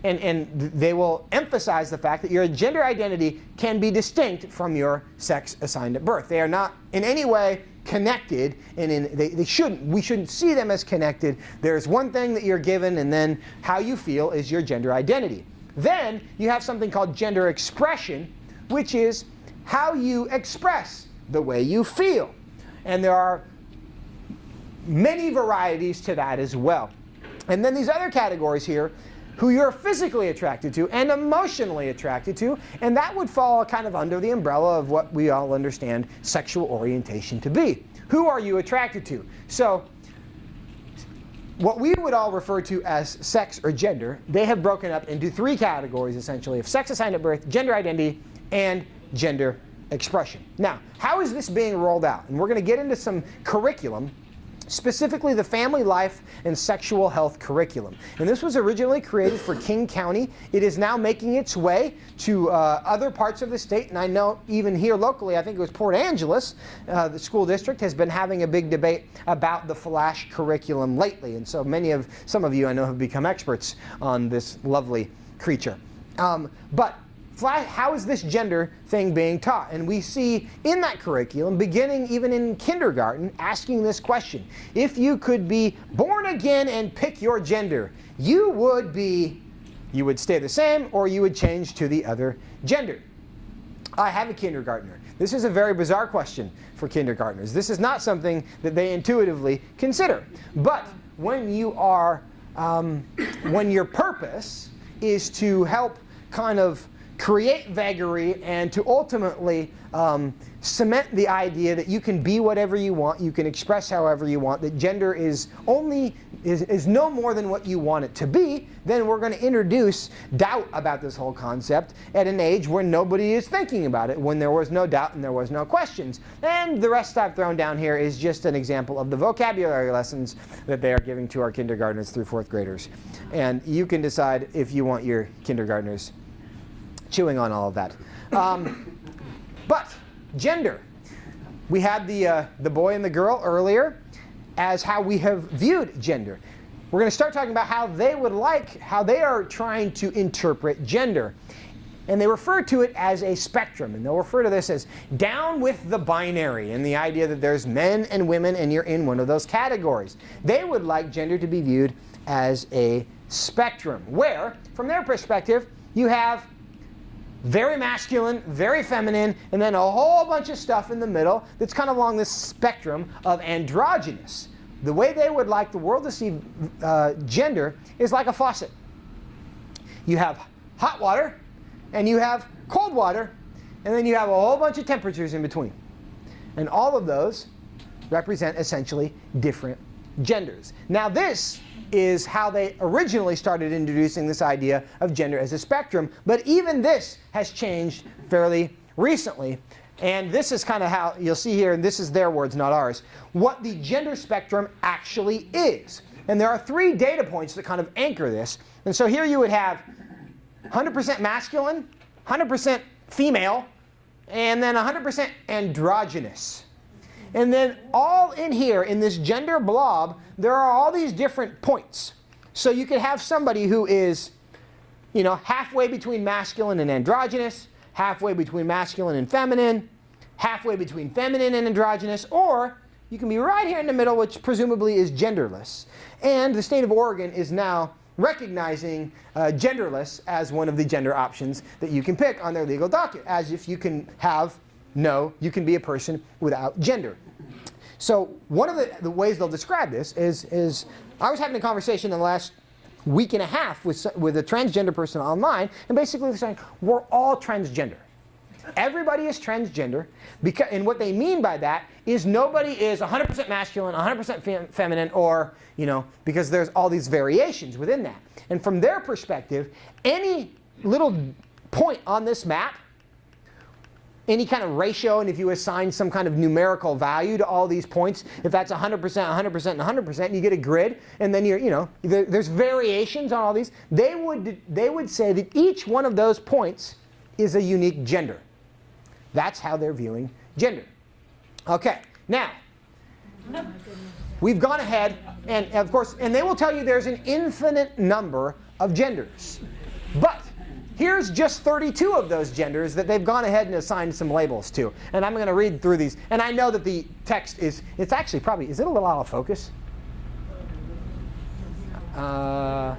and they will emphasize the fact that your gender identity can be distinct from your sex assigned at birth. They are not in any way connected, and we shouldn't see them as connected. There's one thing that you're given, and then how you feel is your gender identity. Then you have something called gender expression, which is how you express the way you feel. And there are many varieties to that as well. And then these other categories here, who you're physically attracted to and emotionally attracted to, and that would fall kind of under the umbrella of what we all understand sexual orientation to be. Who are you attracted to? So what we would all refer to as sex or gender, they have broken up into 3 categories essentially of sex assigned at birth, gender identity, and gender expression. Now, how is this being rolled out? And we're going to get into some curriculum, specifically the family life and sexual health curriculum. And this was originally created for King County. It is now making its way to other parts of the state, and I know even here locally, I think it was Port Angeles, the school district has been having a big debate about the Flash curriculum lately, and so some of you I know have become experts on this lovely creature. But how is this gender thing being taught? And we see in that curriculum, beginning even in kindergarten, asking this question. If you could be born again and pick your gender, you would stay the same or you would change to the other gender. I have a kindergartner. This is a very bizarre question for kindergartners. This is not something that they intuitively consider. But when you are, when your purpose is to help kind of create vagary and to ultimately cement the idea that you can be whatever you want, you can express however you want, that gender is no more than what you want it to be, then we're going to introduce doubt about this whole concept at an age where nobody is thinking about it, when there was no doubt and there was no questions. And the rest I've thrown down here is just an example of the vocabulary lessons that they are giving to our kindergartners through 4th graders. And you can decide if you want your kindergartners chewing on all of that. But gender. We had the boy and the girl earlier as how we have viewed gender. We're going to start talking about how they are trying to interpret gender. And they refer to it as a spectrum. And they'll refer to this as down with the binary, and the idea that there's men and women and you're in one of those categories. They would like gender to be viewed as a spectrum, where, from their perspective, you have very masculine, very feminine, and then a whole bunch of stuff in the middle that's kind of along this spectrum of androgynous. The way they would like the world to see gender is like a faucet. You have hot water, and you have cold water, and then you have a whole bunch of temperatures in between. And all of those represent essentially different genders. Now this is how they originally started introducing this idea of gender as a spectrum, but even this has changed fairly recently. And this is kind of how you'll see here, and this is their words, not ours, what the gender spectrum actually is. And there are 3 data points that kind of anchor this. And so here you would have 100% masculine, 100% female, and then 100% androgynous. And then all in here, in this gender blob, there are all these different points. So you could have somebody who is, halfway between masculine and androgynous, halfway between masculine and feminine, halfway between feminine and androgynous, or you can be right here in the middle, which presumably is genderless. And the state of Oregon is now recognizing genderless as one of the gender options that you can pick on their legal docket, as if you can you can be a person without gender. So one of the ways they'll describe this is I was having a conversation in the last week and a half with a transgender person online, and basically they're saying, we're all transgender. Everybody is transgender, and what they mean by that is nobody is 100% masculine, 100% feminine, or, because there's all these variations within that. And from their perspective, any little point on this map, any kind of ratio, and if you assign some kind of numerical value to all these points, if that's 100%, 100%, and 100%, you get a grid, and then there's variations on all these. They would say that each one of those points is a unique gender. That's how they're viewing gender. Okay, now, we've gone ahead, and of course, and they will tell you there's an infinite number of genders. But here's just 32 of those genders that they've gone ahead and assigned some labels to. And I'm going to read through these. And I know that the text it's actually probably, is it a little out of focus? There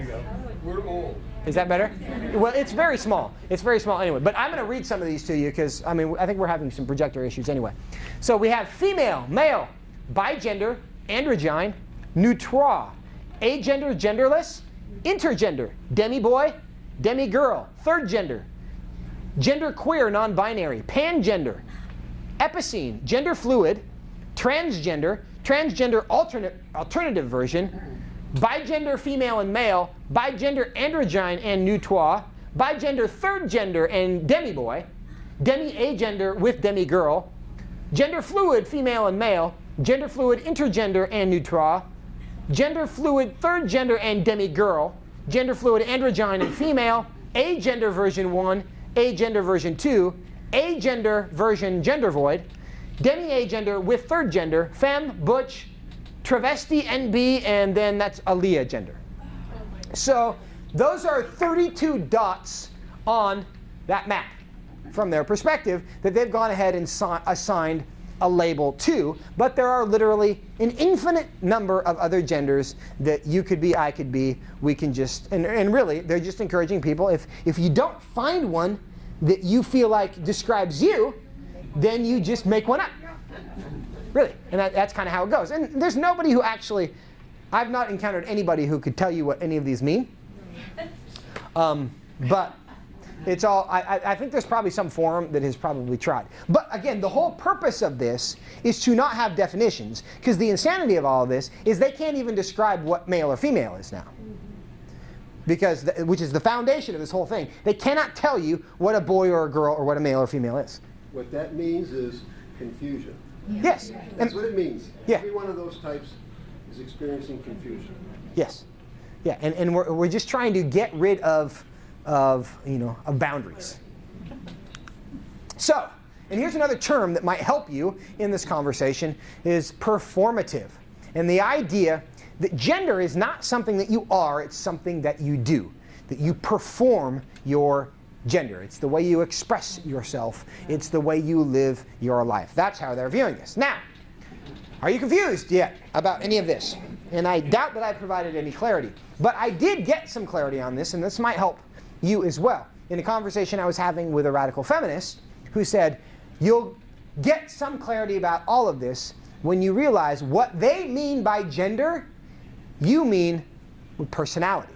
you go. We're old. Is that better? Well, it's very small. It's very small anyway. But I'm going to read some of these to you because, I think we're having some projector issues anyway. So we have female, male, bigender, androgyne, neutral, agender, genderless, intergender, demi-boy, demi-girl, third gender, genderqueer, non-binary, pangender, epicene, gender fluid, transgender, transgender alternative version, bigender female and male, bigender androgyne and neutral, bigender third gender and demi-boy, demi-agender with demi-girl, gender fluid female and male, gender fluid intergender and neutral, gender fluid third gender and demi-girl, gender fluid androgyne and female, agender version 1, agender version 2, agender version gender void, demi-agender with third gender, femme, butch, travesti, NB, and then that's Aaliyah gender. So those are 32 dots on that map from their perspective that they've gone ahead and assigned a label to, but there are literally an infinite number of other genders that you could be, I could be, we can just, and really they're just encouraging people, if you don't find one that you feel like describes you, then you just make one up. Really. And that's kind of how it goes. And there's nobody who actually, I've not encountered anybody who could tell you what any of these mean. But it's all, I think there's probably some forum that has probably tried. But again, the whole purpose of this is to not have definitions, because the insanity of all of this is they can't even describe what male or female is now. Because, which is the foundation of this whole thing. They cannot tell you what a boy or a girl or what a male or female is. What that means is confusion. Yes. That's what it means. Yeah. Every one of those types is experiencing confusion. Yes. Yeah, and we're just trying to get rid of boundaries. So, and here's another term that might help you in this conversation is performative. And the idea that gender is not something that you are, it's something that you do. That you perform your gender. It's the way you express yourself. It's the way you live your life. That's how they're viewing this. Now, are you confused yet about any of this? And I doubt that I provided any clarity. But I did get some clarity on this, and this might help you as well. In a conversation I was having with a radical feminist who said, you'll get some clarity about all of this when you realize what they mean by gender, you mean with personality.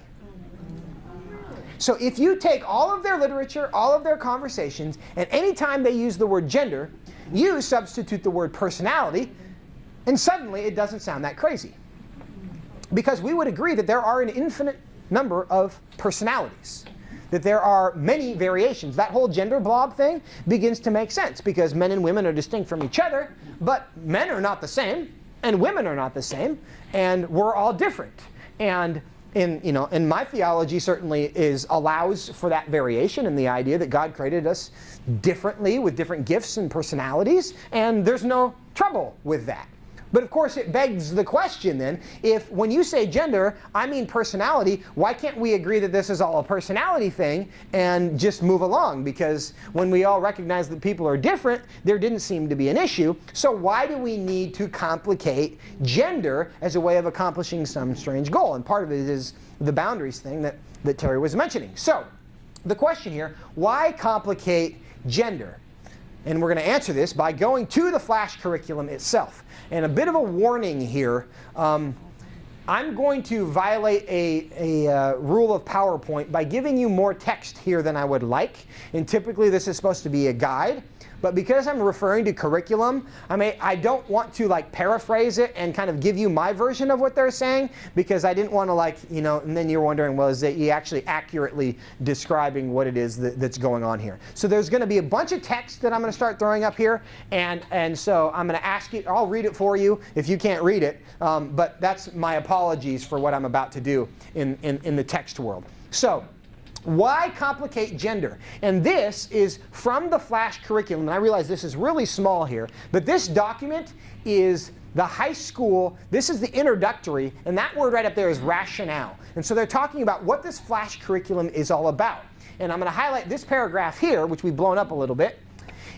So if you take all of their literature, all of their conversations, and anytime they use the word gender, you substitute the word personality, and suddenly it doesn't sound that crazy. Because we would agree that there are an infinite number of personalities. That there are many variations. That whole gender blob thing begins to make sense because men and women are distinct from each other, but men are not the same, and women are not the same, and we're all different. And in my theology certainly allows for that variation and the idea that God created us differently with different gifts and personalities, and there's no trouble with that. But of course it begs the question then, if when you say gender, I mean personality, why can't we agree that this is all a personality thing and just move along? Because when we all recognize that people are different, there didn't seem to be an issue. So why do we need to complicate gender as a way of accomplishing some strange goal? And part of it is the boundaries thing that Terry was mentioning. So the question here, why complicate gender? And we're going to answer this by going to the Flash curriculum itself. And a bit of a warning here, I'm going to violate a rule of PowerPoint by giving you more text here than I would like. And typically this is supposed to be a guide. But because I'm referring to curriculum, I don't want to paraphrase it and kind of give you my version of what they're saying, because I didn't want to and then you're wondering, well, is he actually accurately describing what it is that's going on here? So there's going to be a bunch of text that I'm going to start throwing up here, and so I'm going to ask you, I'll read it for you if you can't read it, but that's my apologies for what I'm about to do in the text world. So, why complicate gender? And this is from the Flash curriculum. And I realize this is really small here, but this document is the high school, this is the introductory, and that word right up there is rationale. And so they're talking about what this Flash curriculum is all about. And I'm going to highlight this paragraph here, which we've blown up a little bit.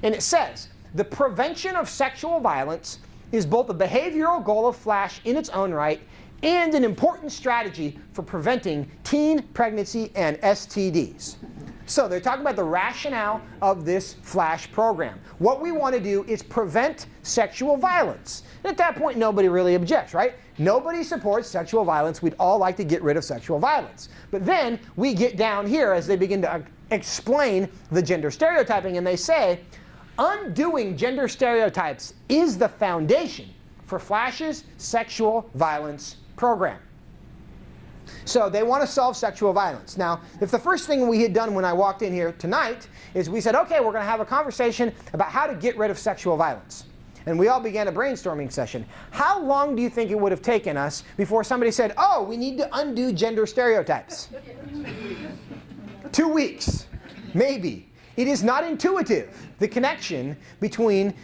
And it says, the prevention of sexual violence is both a behavioral goal of Flash in its own right and an important strategy for preventing teen pregnancy and STDs. So they're talking about the rationale of this Flash program. What we want to do is prevent sexual violence. And at that point, nobody really objects, right? Nobody supports sexual violence. We'd all like to get rid of sexual violence. But then we get down here as they begin to explain the gender stereotyping, and they say, undoing gender stereotypes is the foundation for Flash's sexual violence program. So they want to solve sexual violence. Now, if the first thing we had done when I walked in here tonight is we said, okay, we're going to have a conversation about how to get rid of sexual violence. And we all began a brainstorming session. How long do you think it would have taken us before somebody said, oh, we need to undo gender stereotypes? 2 weeks, maybe. It is not intuitive, the connection between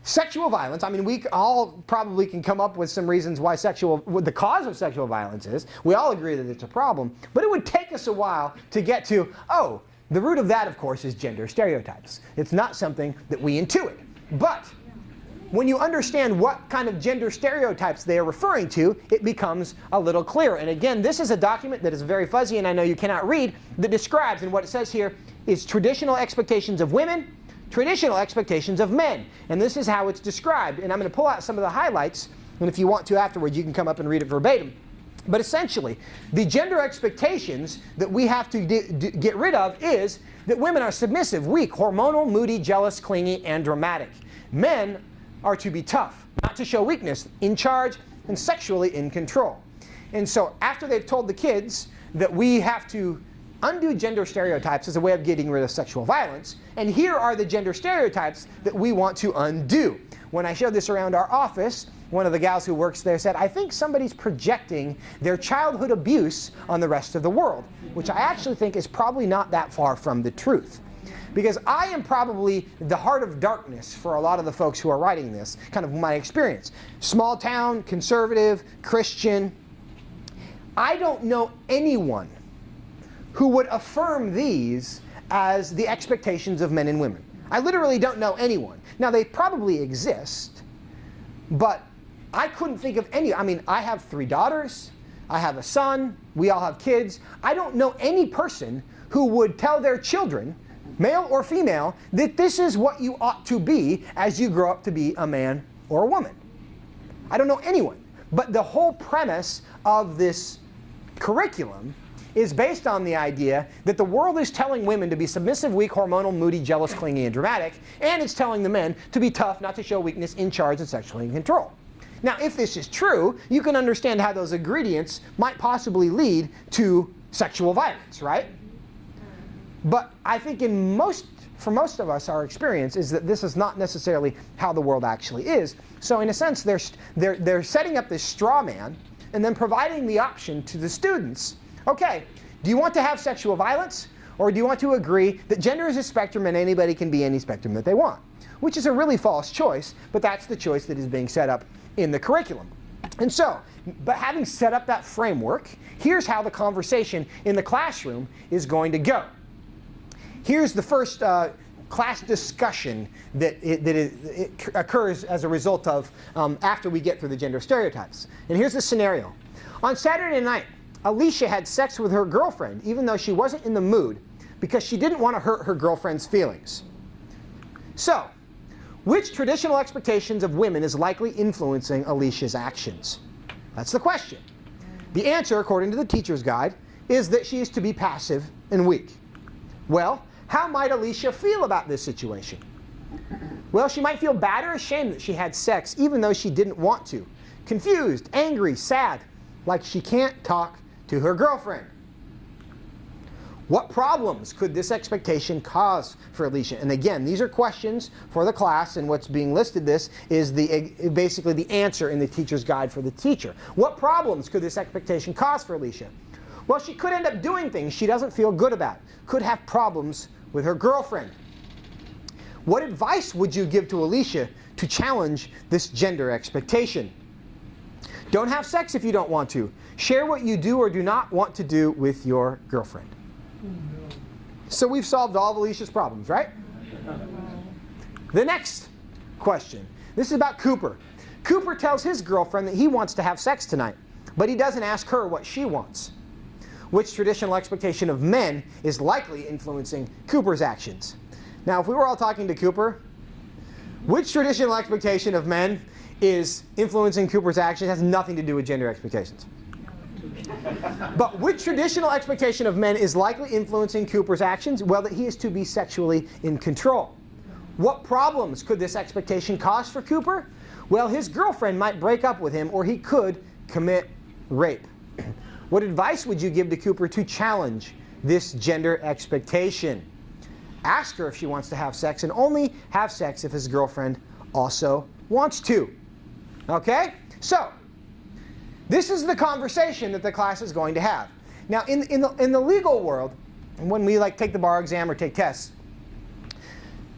sexual violence. We all probably can come up with some reasons why what the cause of sexual violence is. We all agree that it's a problem, but it would take us a while to get to, oh, the root of that, of course, is gender stereotypes. It's not something that we intuit. But when you understand what kind of gender stereotypes they are referring to, it becomes a little clearer. And again, this is a document that is very fuzzy, and I know you cannot read, that describes, and what it says here is traditional expectations of women, traditional expectations of men. And this is how it's described. And I'm going to pull out some of the highlights, and if you want to afterwards, you can come up and read it verbatim. But essentially, the gender expectations that we have to get rid of is that women are submissive, weak, hormonal, moody, jealous, clingy, and dramatic. Men are to be tough, not to show weakness, in charge, and sexually in control. And so after they've told the kids that we have to undo gender stereotypes as a way of getting rid of sexual violence, and here are the gender stereotypes that we want to undo. When I showed this around our office, one of the gals who works there said, I think somebody's projecting their childhood abuse on the rest of the world, which I actually think is probably not that far from the truth. Because I am probably the heart of darkness for a lot of the folks who are writing this, kind of my experience. Small town, conservative, Christian. I don't know anyone who would affirm these as the expectations of men and women. I literally don't know anyone. Now, they probably exist, but I couldn't think of any. I mean, I have 3 daughters, I have a son, we all have kids. I don't know any person who would tell their children, male or female, that this is what you ought to be as you grow up to be a man or a woman. I don't know anyone. But the whole premise of this curriculum is based on the idea that the world is telling women to be submissive, weak, hormonal, moody, jealous, clingy, and dramatic, and it's telling the men to be tough, not to show weakness, in charge, and sexually in control. Now, if this is true, you can understand how those ingredients might possibly lead to sexual violence, right? But I think for most of us, our experience is that this is not necessarily how the world actually is. So in a sense, they're setting up this straw man and then providing the option to the students. Okay, do you want to have sexual violence, or do you want to agree that gender is a spectrum and anybody can be any spectrum that they want? Which is a really false choice, but that's the choice that is being set up in the curriculum. And so, but having set up that framework, here's how the conversation in the classroom is going to go. Here's the first class discussion that it occurs as a result of after we get through the gender stereotypes. And here's the scenario. On Saturday night, Alicia had sex with her girlfriend even though she wasn't in the mood because she didn't want to hurt her girlfriend's feelings. So, which traditional expectations of women is likely influencing Alicia's actions? That's the question. The answer, according to the teacher's guide, is that she is to be passive and weak. Well, how might Alicia feel about this situation? Well, she might feel bad or ashamed that she had sex even though she didn't want to. Confused, angry, sad, like she can't talk to her girlfriend. What problems could this expectation cause for Alicia? And again, these are questions for the class, and what's being listed this is basically the answer in the teacher's guide for the teacher. What problems could this expectation cause for Alicia? Well, she could end up doing things she doesn't feel good about, could have problems with her girlfriend. What advice would you give to Alicia to challenge this gender expectation? Don't have sex if you don't want to. Share what you do or do not want to do with your girlfriend. So we've solved all of Alicia's problems, right? The next question. This is about Cooper. Cooper tells his girlfriend that he wants to have sex tonight, but he doesn't ask her what she wants. Which traditional expectation of men is likely influencing Cooper's actions? Now, if we were all talking to Cooper, which traditional expectation of men is influencing Cooper's actions has nothing to do with gender expectations. But which traditional expectation of men is likely influencing Cooper's actions? Well, that he is to be sexually in control. What problems could this expectation cause for Cooper? Well, his girlfriend might break up with him, or he could commit rape. What advice would you give to Cooper to challenge this gender expectation? Ask her if she wants to have sex, and only have sex if his girlfriend also wants to. Okay? So, this is the conversation that the class is going to have. Now, in the legal world, when we take the bar exam or take tests,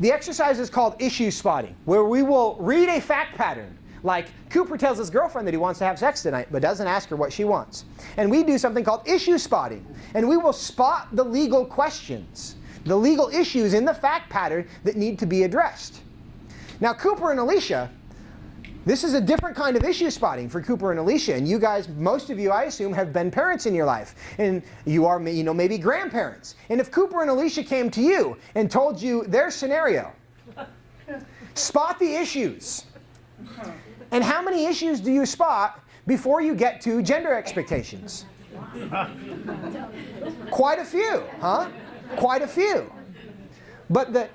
the exercise is called issue spotting, where we will read a fact pattern. Like, Cooper tells his girlfriend that he wants to have sex tonight, but doesn't ask her what she wants. And we do something called issue spotting. And we will spot the legal questions, the legal issues in the fact pattern that need to be addressed. Now, Cooper and Alicia This is a different kind of issue spotting for Cooper and Alicia. And you guys, most of you, I assume, have been parents in your life. And you are, maybe grandparents. And if Cooper and Alicia came to you and told you their scenario, spot the issues. And how many issues do you spot before you get to gender expectations? Quite a few, huh? Quite a few. But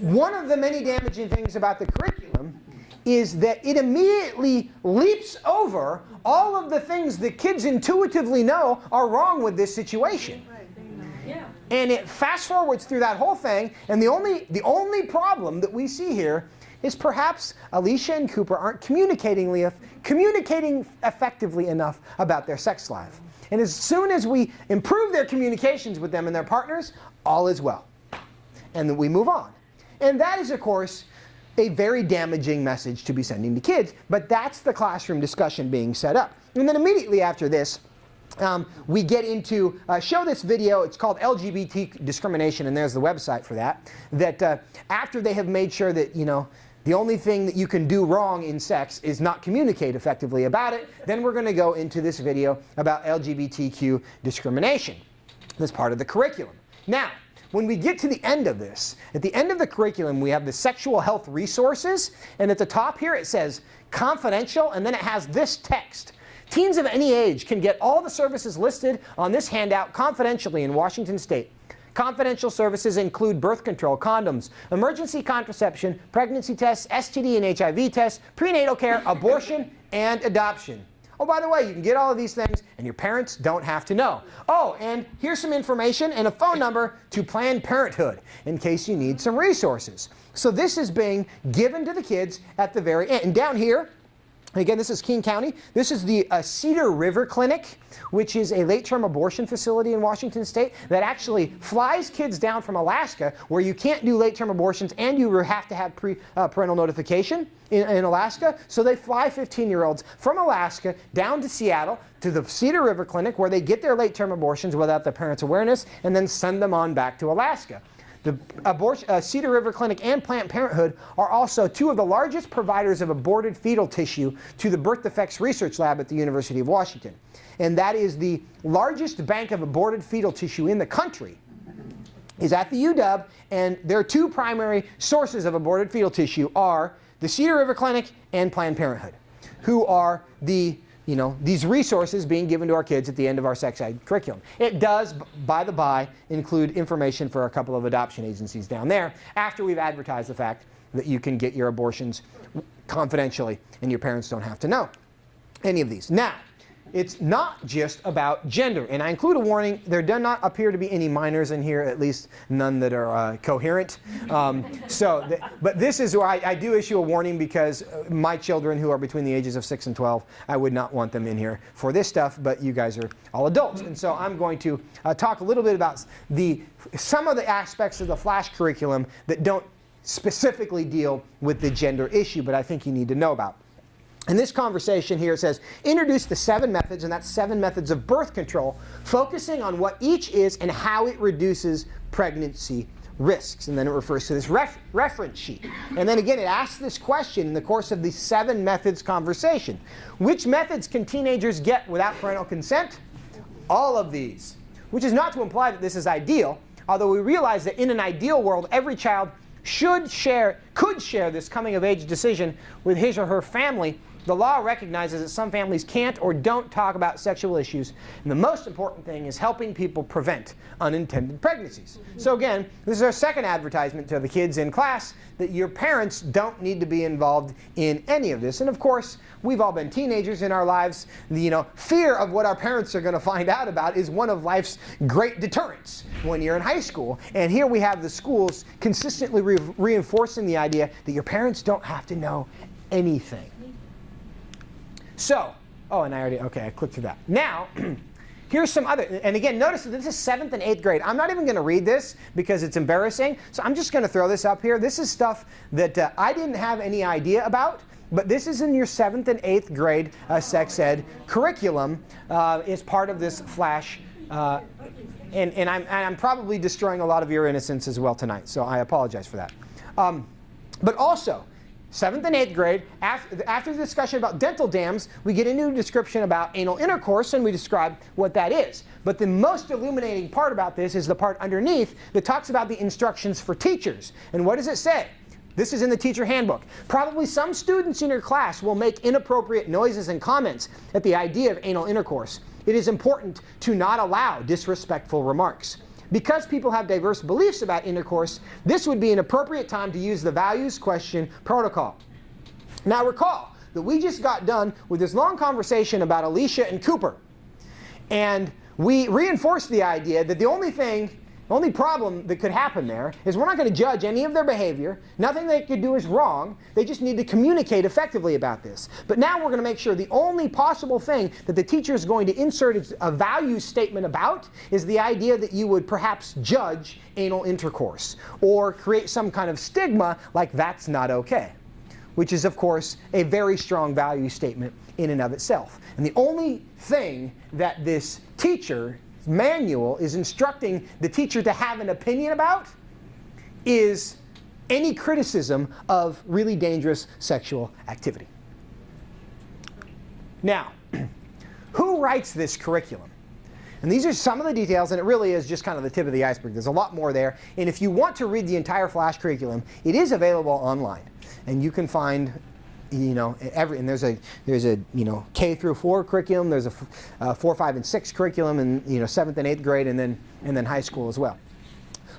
one of the many damaging things about the curriculum is that it immediately leaps over all of the things that kids intuitively know are wrong with this situation. And it fast forwards through that whole thing, and the only problem that we see here is perhaps Alicia and Cooper aren't communicating effectively enough about their sex life. And as soon as we improve their communications with them and their partners, all is well. And then we move on. And that is, of course, a very damaging message to be sending to kids, but that's the classroom discussion being set up. And then immediately after this, we get into, show this video, it's called LGBT discrimination, and there's the website for that, that after they have made sure that, the only thing that you can do wrong in sex is not communicate effectively about it, then we're going to go into this video about LGBTQ discrimination. That's part of the curriculum. Now, when we get to the end of this, at the end of the curriculum, we have the sexual health resources, and at the top here it says confidential, and then it has this text. Teens of any age can get all the services listed on this handout confidentially in Washington State. Confidential services include birth control, condoms, emergency contraception, pregnancy tests, STD and HIV tests, prenatal care, abortion, and adoption. Oh, by the way, you can get all of these things, and your parents don't have to know. Oh, and here's some information and a phone number to Planned Parenthood in case you need some resources. So this is being given to the kids at the very end. And down here, again, this is King County. This is the Cedar River Clinic, which is a late-term abortion facility in Washington State that actually flies kids down from Alaska, where you can't do late-term abortions and you have to have parental notification in Alaska. So they fly 15-year-olds from Alaska down to Seattle to the Cedar River Clinic, where they get their late-term abortions without the parents' awareness, and then send them on back to Alaska. The Cedar River Clinic and Planned Parenthood are also two of the largest providers of aborted fetal tissue to the Birth Defects Research Lab at the University of Washington. And that is the largest bank of aborted fetal tissue in the country, is at the UW, and their two primary sources of aborted fetal tissue are the Cedar River Clinic and Planned Parenthood, who are the these resources being given to our kids at the end of our sex ed curriculum. It does, by the by, include information for a couple of adoption agencies down there after we've advertised the fact that you can get your abortions confidentially and your parents don't have to know any of these. Now, it's not just about gender, and I include a warning. There do not appear to be any minors in here, at least none that are coherent. But this is where I do issue a warning, because my children, who are between the ages of 6 and 12, I would not want them in here for this stuff, but you guys are all adults. And so I'm going to talk a little bit about some of the aspects of the Flash curriculum that don't specifically deal with the gender issue, but I think you need to know about. In this conversation here, it says, introduce the 7 methods, and that's 7 methods of birth control, focusing on what each is and how it reduces pregnancy risks. And then it refers to this reference sheet. And then again, it asks this question in the course of the 7 methods conversation. Which methods can teenagers get without parental consent? All of these. Which is not to imply that this is ideal, although we realize that in an ideal world, every child could share this coming of age decision with his or her family. The law recognizes that some families can't or don't talk about sexual issues, and the most important thing is helping people prevent unintended pregnancies. So again, this is our second advertisement to the kids in class, that your parents don't need to be involved in any of this. And of course, we've all been teenagers in our lives. Fear of what our parents are going to find out about is one of life's great deterrents when you're in high school. And here we have the schools consistently reinforcing the idea that your parents don't have to know anything. So, I clicked through that. Now, here's some other, and again, notice that this is 7th and 8th grade. I'm not even going to read this because it's embarrassing, so I'm just going to throw this up here. This is stuff that I didn't have any idea about, but this is in your 7th and 8th grade sex ed curriculum. Is part of this Flash, and I'm probably destroying a lot of your innocence as well tonight, so I apologize for that. But also, 7th and 8th grade, after the discussion about dental dams, we get into a description about anal intercourse, and we describe what that is. But the most illuminating part about this is the part underneath that talks about the instructions for teachers. And what does it say? This is in the teacher handbook. Probably some students in your class will make inappropriate noises and comments at the idea of anal intercourse. It is important to not allow disrespectful remarks. Because people have diverse beliefs about intercourse, this would be an appropriate time to use the values question protocol. Now recall that we just got done with this long conversation about Alicia and Cooper. And we reinforced the idea that the only problem that could happen there is we're not going to judge any of their behavior. Nothing they could do is wrong. They just need to communicate effectively about this. But now we're going to make sure the only possible thing that the teacher is going to insert a value statement about is the idea that you would perhaps judge anal intercourse or create some kind of stigma like that's not okay, which is, of course, a very strong value statement in and of itself. And the only thing that this teacher manual is instructing the teacher to have an opinion about is any criticism of really dangerous sexual activity. Now, who writes this curriculum? And these are some of the details, and it really is just kind of the tip of the iceberg. There's a lot more there. And if you want to read the entire Flash curriculum, it is available online. And you can find and there's a K through 4 curriculum. There's a 4, 5, and 6 curriculum, and 7th and 8th grade, and then high school as well.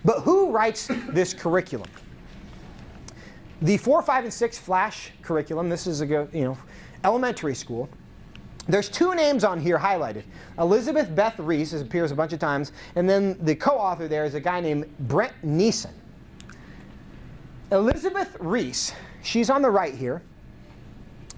But who writes this curriculum? The 4, 5, and 6 Flash curriculum. This is elementary school. There's 2 names on here highlighted. Elizabeth Beth Reese appears a bunch of times, and then the co-author there is a guy named Brent Neeson. Elizabeth Reese, she's on the right here.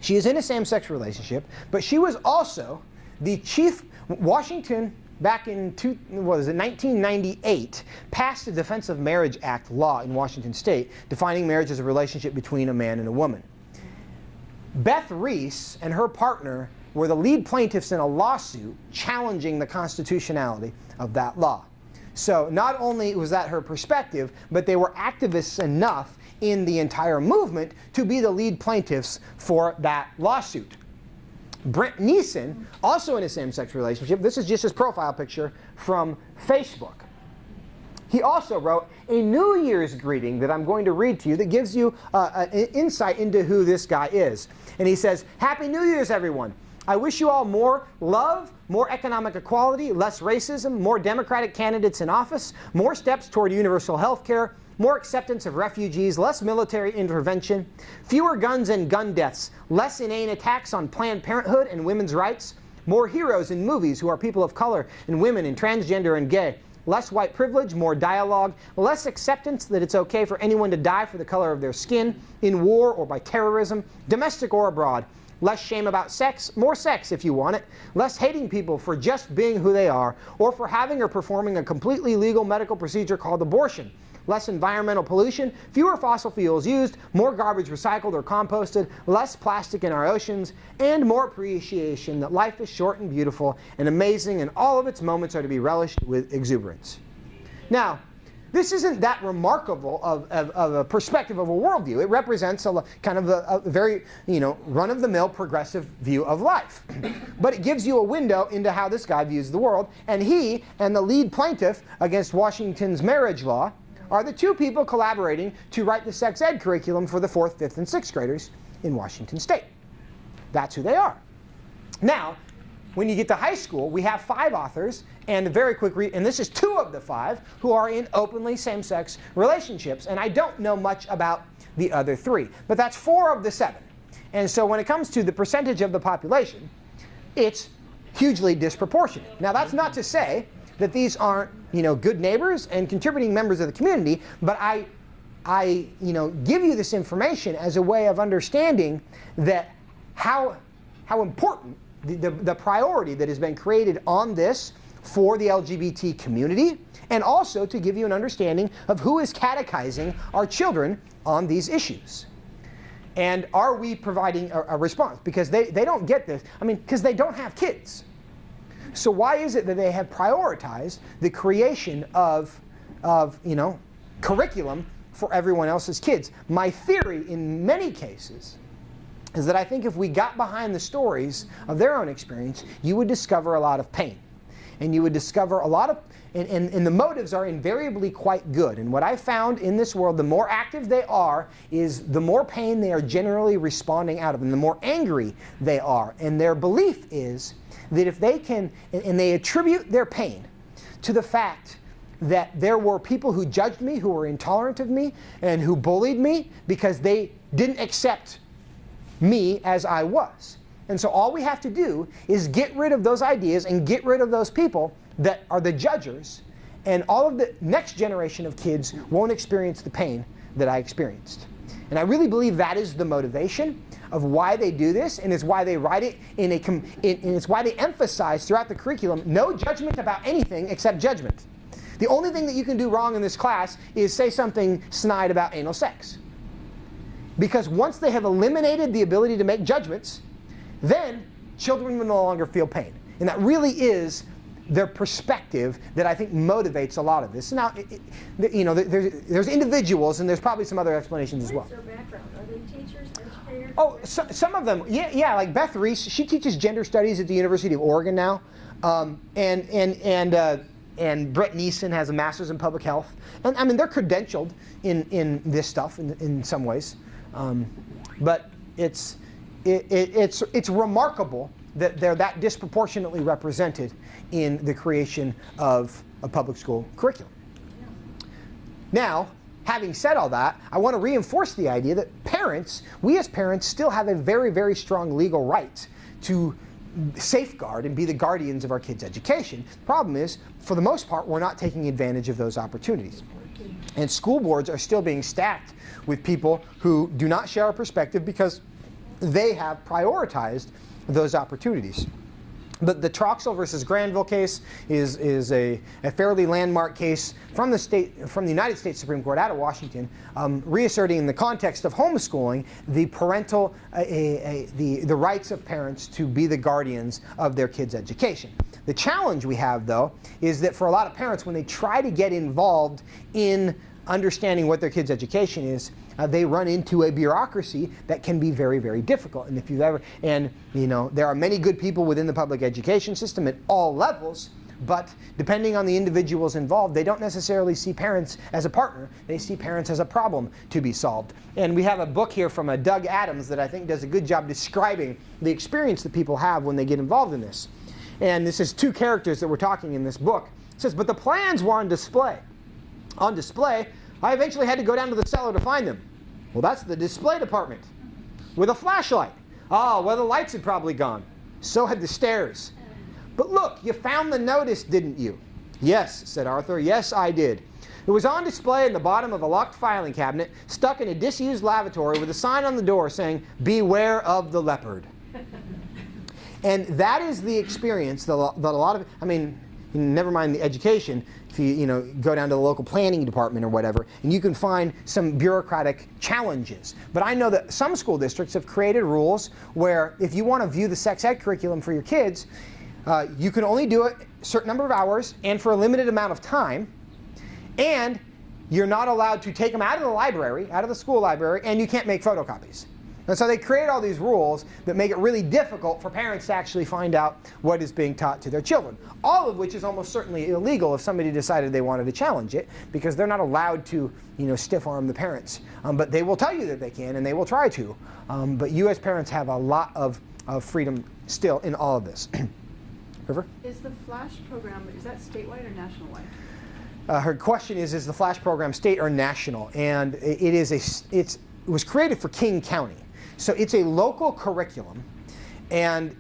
She is in a same-sex relationship, but she was also the chief. Washington, back in 1998, passed the Defense of Marriage Act law in Washington state, defining marriage as a relationship between a man and a woman. Beth Reese and her partner were the lead plaintiffs in a lawsuit challenging the constitutionality of that law. So not only was that her perspective, but they were activists enough in the entire movement to be the lead plaintiffs for that lawsuit. Brent Neeson, also in a same-sex relationship, this is just his profile picture from Facebook. He also wrote a New Year's greeting that I'm going to read to you that gives you an insight into who this guy is. And he says, "Happy New Year's, everyone. I wish you all more love, more economic equality, less racism, more Democratic candidates in office, more steps toward universal health care, more acceptance of refugees, less military intervention, fewer guns and gun deaths, less inane attacks on Planned Parenthood and women's rights, more heroes in movies who are people of color and women and transgender and gay, less white privilege, more dialogue, less acceptance that it's okay for anyone to die for the color of their skin, in war or by terrorism, domestic or abroad, less shame about sex, more sex if you want it, less hating people for just being who they are or for having or performing a completely legal medical procedure called abortion, less environmental pollution, fewer fossil fuels used, more garbage recycled or composted, less plastic in our oceans, and more appreciation that life is short and beautiful and amazing and all of its moments are to be relished with exuberance." Now, this isn't that remarkable of a perspective of a worldview. It represents a kind of a very run-of-the-mill progressive view of life. But it gives you a window into how this guy views the world. And he and the lead plaintiff against Washington's marriage law are the 2 people collaborating to write the sex ed curriculum for the 4th, 5th, and 6th graders in Washington state. That's who they are. Now, when you get to high school, we have 5 authors, and a very quick read, and this is 2 of the 5 who are in openly same-sex relationships, and I don't know much about the other 3, but that's 4 of the 7. And so when it comes to the percentage of the population, it's hugely disproportionate. Now, that's not to say that these aren't, good neighbors and contributing members of the community, but I give you this information as a way of understanding that how important the priority that has been created on this for the LGBT community, and also to give you an understanding of who is catechizing our children on these issues. And are we providing a response? Because they don't get this. Because they don't have kids. So why is it that they have prioritized the creation of curriculum for everyone else's kids. My theory in many cases is that I think if we got behind the stories of their own experience, you would discover a lot of pain. And you would discover a lot of, and the motives are invariably quite good. And what I found in this world, the more active they are, is the more pain they are generally responding out of, and the more angry they are. And their belief is that if they can, and they attribute their pain to the fact that there were people who judged me, who were intolerant of me, and who bullied me because they didn't accept me as I was. And so all we have to do is get rid of those ideas and get rid of those people that are the judgers, and all of the next generation of kids won't experience the pain that I experienced. And I really believe that is the motivation of why they do this, and it's why they write it and it's why they emphasize throughout the curriculum no judgment about anything except judgment. The only thing that you can do wrong in this class is say something snide about anal sex. Because once they have eliminated the ability to make judgments, then children will no longer feel pain. And that really is their perspective that I think motivates a lot of this. Now, there's individuals, and there's probably some other explanations as well. What's their background? Are they teachers, educators? Oh, some of them, yeah, like Beth Reese, she teaches gender studies at the University of Oregon now. And Brett Neeson has a master's in public health. And I mean, they're credentialed in this stuff in some ways. But it's remarkable that they're that disproportionately represented in the creation of a public school curriculum. Now, having said all that, I want to reinforce the idea that parents, we as parents, still have a very, very strong legal right to safeguard and be the guardians of our kids' education. The problem is, for the most part, we're not taking advantage of those opportunities. And school boards are still being stacked with people who do not share our perspective because they have prioritized those opportunities. But the Troxel versus Granville case is a fairly landmark case from the United States Supreme Court out of Washington, reasserting in the context of homeschooling the parental, the rights of parents to be the guardians of their kids' education. The challenge we have, though, is that for a lot of parents, when they try to get involved in understanding what their kids' education is, they run into a bureaucracy that can be very, very difficult. And if you've ever, there are many good people within the public education system at all levels, but depending on the individuals involved, they don't necessarily see parents as a partner. They see parents as a problem to be solved. And we have a book here from Doug Adams that I think does a good job describing the experience that people have when they get involved in this. And this is two characters that we're talking in this book. It says, but the plans were on display. On display, I eventually had to go down to the cellar to find them. Well, that's the display department. With a flashlight. Oh, well, the lights had probably gone. So had the stairs. But look, you found the notice, didn't you? Yes, said Arthur. Yes, I did. It was on display in the bottom of a locked filing cabinet, stuck in a disused lavatory with a sign on the door saying, "Beware of the leopard." And that is the experience that a lot of, never mind the education, if you go down to the local planning department or whatever, and you can find some bureaucratic challenges. But I know that some school districts have created rules where if you want to view the sex ed curriculum for your kids, you can only do it a certain number of hours and for a limited amount of time, and you're not allowed to take them out of the library, out of the school library, and you can't make photocopies. And so they create all these rules that make it really difficult for parents to actually find out what is being taught to their children. All of which is almost certainly illegal if somebody decided they wanted to challenge it, because they're not allowed to, stiff-arm the parents. But they will tell you that they can, and they will try to. But you as parents have a lot of freedom still in all of this. River? Is the FLASH program, is that statewide or national-wide? Her question is the FLASH program state or national? And it was created for King County. So it's a local curriculum, and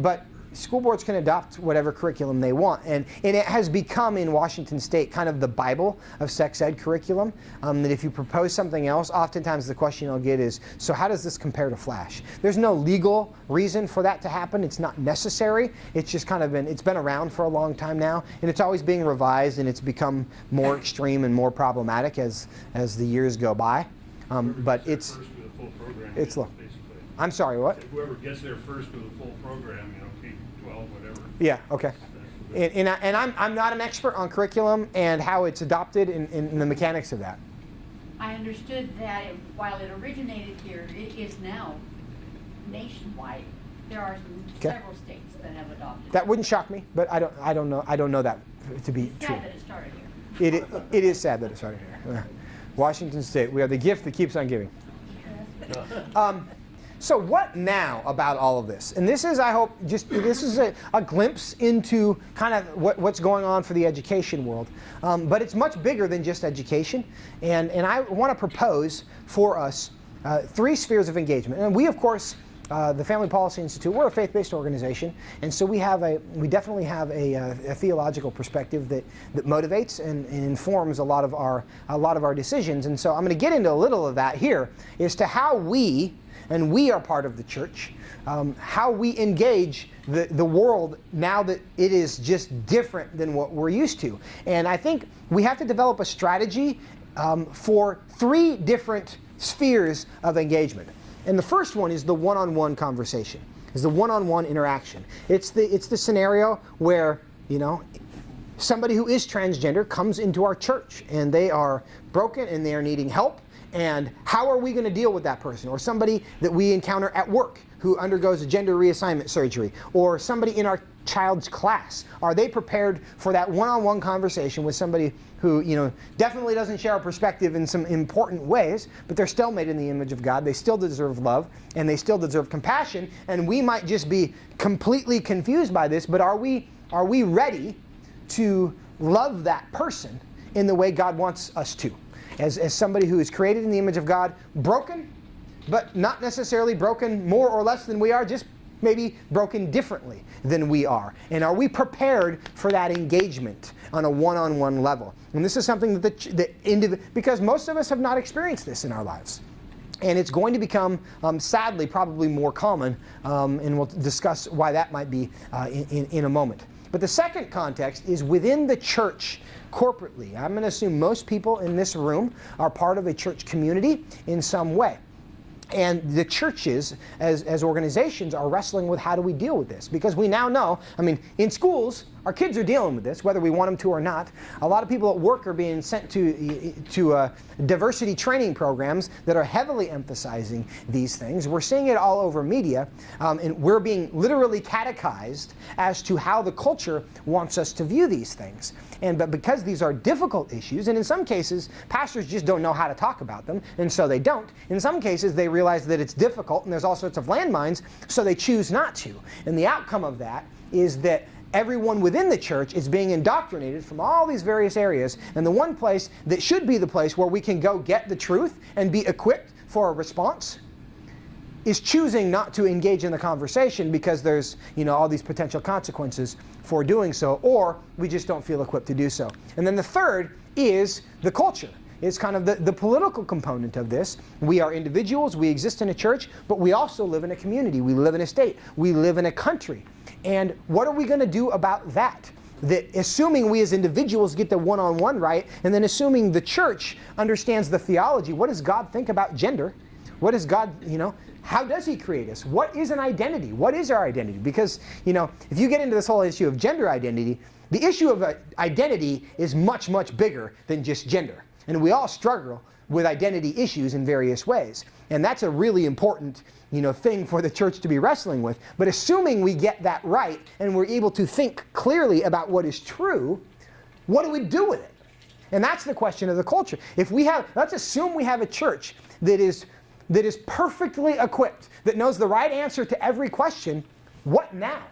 but school boards can adopt whatever curriculum they want. And it has become in Washington State kind of the Bible of sex ed curriculum, that if you propose something else, oftentimes the question you'll get is, so how does this compare to FLASH? There's no legal reason for that to happen. It's not necessary. It's just it's been around for a long time now, and it's always being revised, and it's become more extreme and more problematic as the years go by. But it's low. I'm sorry, what? Whoever gets there first with a full program, K-12, whatever. Yeah, okay. And I'm not an expert on curriculum and how it's adopted in the mechanics of that. I understood that while it originated here, it is now nationwide. There are several states that have adopted That it. wouldn't shock me, but I don't know that to be It's true. sad that it started here. It is sad that it started here. Washington State, we are the gift that keeps on giving. So what now about all of this? And this is, I hope, this is a glimpse into kind of what's going on for the education world. But it's much bigger than just education. And I want to propose for us 3 spheres of engagement. And we, of course, the Family Policy Institute, we're a faith-based organization, and so we definitely have a theological perspective that motivates and informs a lot of our decisions. And so I'm going to get into a little of that here, as to how we are part of the church, how we engage the world now that it is just different than what we're used to. And I think we have to develop a strategy for 3 different spheres of engagement. And the first one is the one-on-one conversation, is the one-on-one interaction. It's the scenario where, somebody who is transgender comes into our church and they are broken and they are needing help. And how are we going to deal with that person? Or somebody that we encounter at work who undergoes a gender reassignment surgery, or somebody in our child's class. Are they prepared for that one-on-one conversation with somebody who, definitely doesn't share our perspective in some important ways, but they're still made in the image of God. They still deserve love, and they still deserve compassion. And we might just be completely confused by this, but are we ready to love that person in the way God wants us to? As somebody who is created in the image of God, broken, but not necessarily broken more or less than we are, just maybe broken differently than we are. And are we prepared for that engagement on a one-on-one level? And this is something that because most of us have not experienced this in our lives. And it's going to become, sadly, probably more common, and we'll discuss why that might be in a moment. But the second context is within the church corporately. I'm going to assume most people in this room are part of a church community in some way. And the churches, as organizations, are wrestling with how do we deal with this? Because we now know, in schools, our kids are dealing with this, whether we want them to or not. A lot of people at work are being sent to diversity training programs that are heavily emphasizing these things. We're seeing it all over media, and we're being literally catechized as to how the culture wants us to view these things. But because these are difficult issues, and in some cases, pastors just don't know how to talk about them, and so they don't. In some cases, they realize that it's difficult, and there's all sorts of landmines, so they choose not to. And the outcome of that is that everyone within the church is being indoctrinated from all these various areas, and the one place that should be the place where we can go get the truth and be equipped for a response is choosing not to engage in the conversation because there's all these potential consequences for doing so, or we just don't feel equipped to do so. And then the third is the culture. It's kind of the political component of this. We are individuals, we exist in a church, but we also live in a community. We live in a state. We live in a country. And what are we going to do about that? That assuming we as individuals get the one-on-one right, and then assuming the church understands the theology, what does God think about gender? What does God, how does He create us? What is an identity? What is our identity? Because, if you get into this whole issue of gender identity, the issue of identity is much, much bigger than just gender. And we all struggle with identity issues in various ways. And that's a really important, thing for the church to be wrestling with. But assuming we get that right and we're able to think clearly about what is true, what do we do with it? And that's the question of the culture. Let's assume we have a church that is perfectly equipped, that knows the right answer to every question. What now?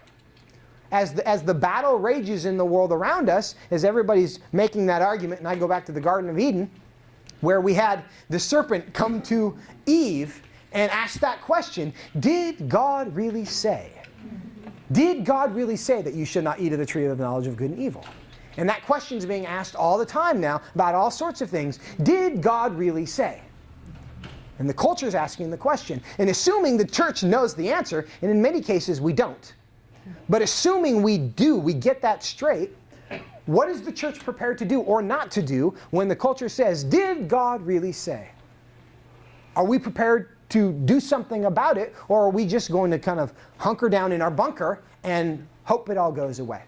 As the battle rages in the world around us, as everybody's making that argument, and I go back to the Garden of Eden, where we had the serpent come to Eve and ask that question, did God really say? Did God really say that you should not eat of the tree of the knowledge of good and evil? And that question is being asked all the time now about all sorts of things. Did God really say? And the culture is asking the question. And assuming the church knows the answer, and in many cases we don't, but assuming we do, we get that straight, what is the church prepared to do or not to do when the culture says, did God really say? Are we prepared to do something about it, or are we just going to kind of hunker down in our bunker and hope it all goes away?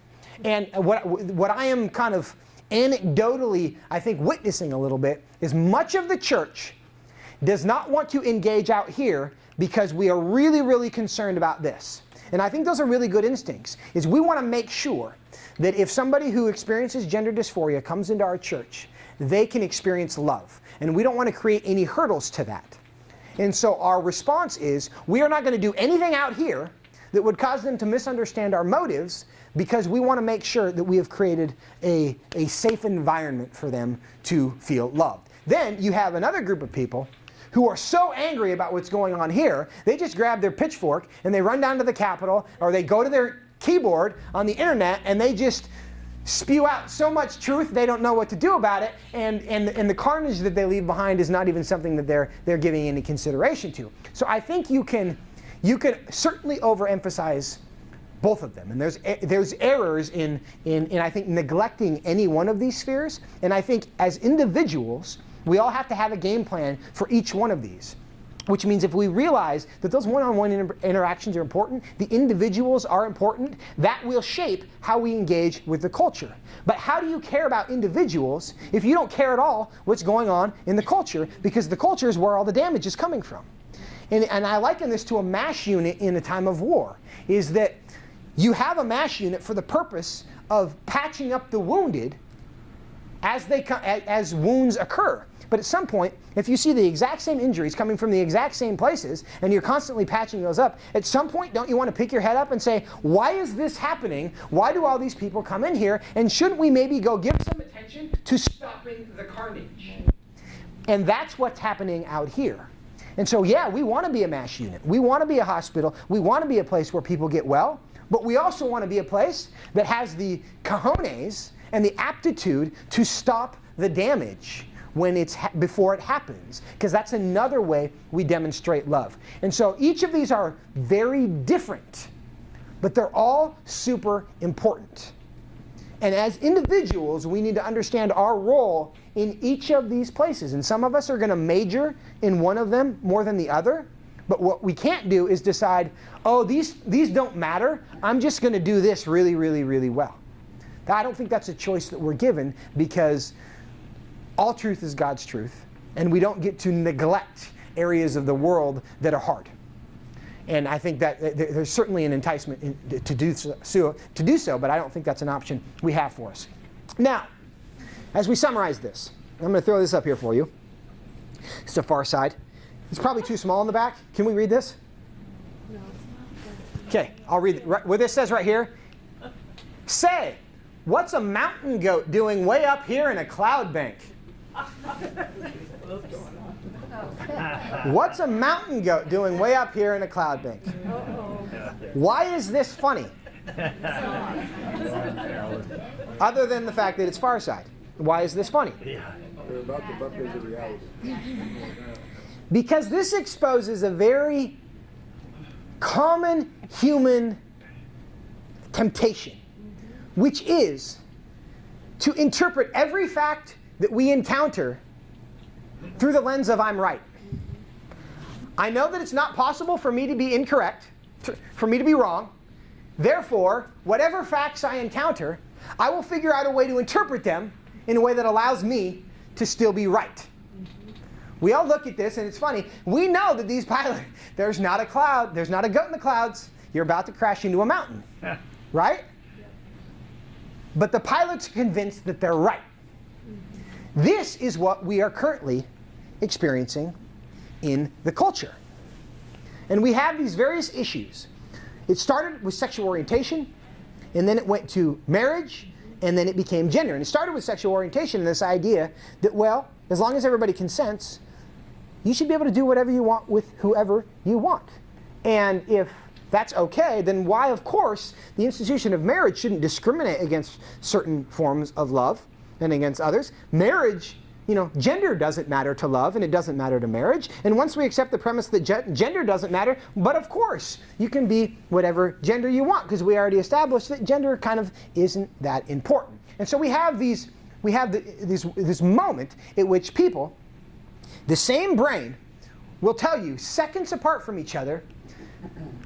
And what I am kind of anecdotally, I think, witnessing a little bit is much of the church does not want to engage out here because we are really, really concerned about this. And I think those are really good instincts, is we want to make sure that if somebody who experiences gender dysphoria comes into our church, they can experience love. And we don't want to create any hurdles to that. And so our response is, we are not going to do anything out here that would cause them to misunderstand our motives, because we want to make sure that we have created a safe environment for them to feel loved. Then you have another group of people who are so angry about what's going on here, they just grab their pitchfork and they run down to the Capitol, or they go to their keyboard on the internet and they just spew out so much truth they don't know what to do about it, and the carnage that they leave behind is not even something that they're giving any consideration to. So I think you can certainly overemphasize both of them, and there's errors in I think neglecting any one of these spheres. And I think as individuals, we all have to have a game plan for each one of these. Which means if we realize that those one-on-one interactions are important, the individuals are important, that will shape how we engage with the culture. But how do you care about individuals if you don't care at all what's going on in the culture? Because the culture is where all the damage is coming from. And I liken this to a MASH unit in a time of war, is that you have a MASH unit for the purpose of patching up the wounded as wounds occur. But at some point, if you see the exact same injuries coming from the exact same places, and you're constantly patching those up, at some point, don't you want to pick your head up and say, why is this happening? Why do all these people come in here? And shouldn't we maybe go give some attention to stopping the carnage? And that's what's happening out here. And so, yeah, we want to be a MASH unit. We want to be a hospital. We want to be a place where people get well. But we also want to be a place that has the cojones and the aptitude to stop the damage when before it happens, because that's another way we demonstrate love. And so each of these are very different, but they're all super important. And as individuals, we need to understand our role in each of these places. And some of us are going to major in one of them more than the other. But what we can't do is decide, oh, these don't matter. I'm just going to do this really, really, really well. I don't think that's a choice that we're given, because all truth is God's truth, and we don't get to neglect areas of the world that are hard. And I think that there's certainly an enticement to do so, but I don't think that's an option we have for us. Now, as we summarize this, I'm going to throw this up here for you. It's the far side. It's probably too small in the back. Can we read this? No, it's not. Okay, I'll read it. What this says right here. Say, what's a mountain goat doing way up here in a cloud bank? What's a mountain goat doing way up here in a cloud bank? Why is this funny? Other than the fact that it's far side. Why is this funny? We're about to bump into reality. Because this exposes a very common human temptation, which is to interpret every fact that we encounter through the lens of I'm right. I know that it's not possible for me to be incorrect, for me to be wrong. Therefore, whatever facts I encounter, I will figure out a way to interpret them in a way that allows me to still be right. We all look at this, and it's funny. We know that these pilots, there's not a cloud, there's not a goat in the clouds. You're about to crash into a mountain, right? But the pilots are convinced that they're right. This is what we are currently experiencing in the culture. And we have these various issues. It started with sexual orientation, and then it went to marriage, and then it became gender. And it started with sexual orientation and this idea that, well, as long as everybody consents, you should be able to do whatever you want with whoever you want. And if that's okay, then why, of course, the institution of marriage shouldn't discriminate against certain forms of love and against others. Marriage, gender doesn't matter to love, and it doesn't matter to marriage. And once we accept the premise that gender doesn't matter, but of course, you can be whatever gender you want, because we already established that gender kind of isn't that important. And so we have this moment at which people, the same brain, will tell you seconds apart from each other,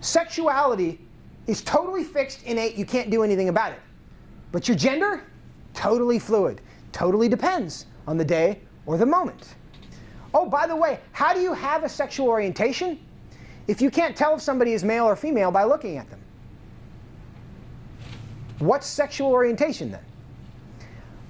sexuality is totally fixed, innate, you can't do anything about it. But your gender, totally fluid, totally depends on the day or the moment. Oh, by the way, how do you have a sexual orientation if you can't tell if somebody is male or female by looking at them? What's sexual orientation then?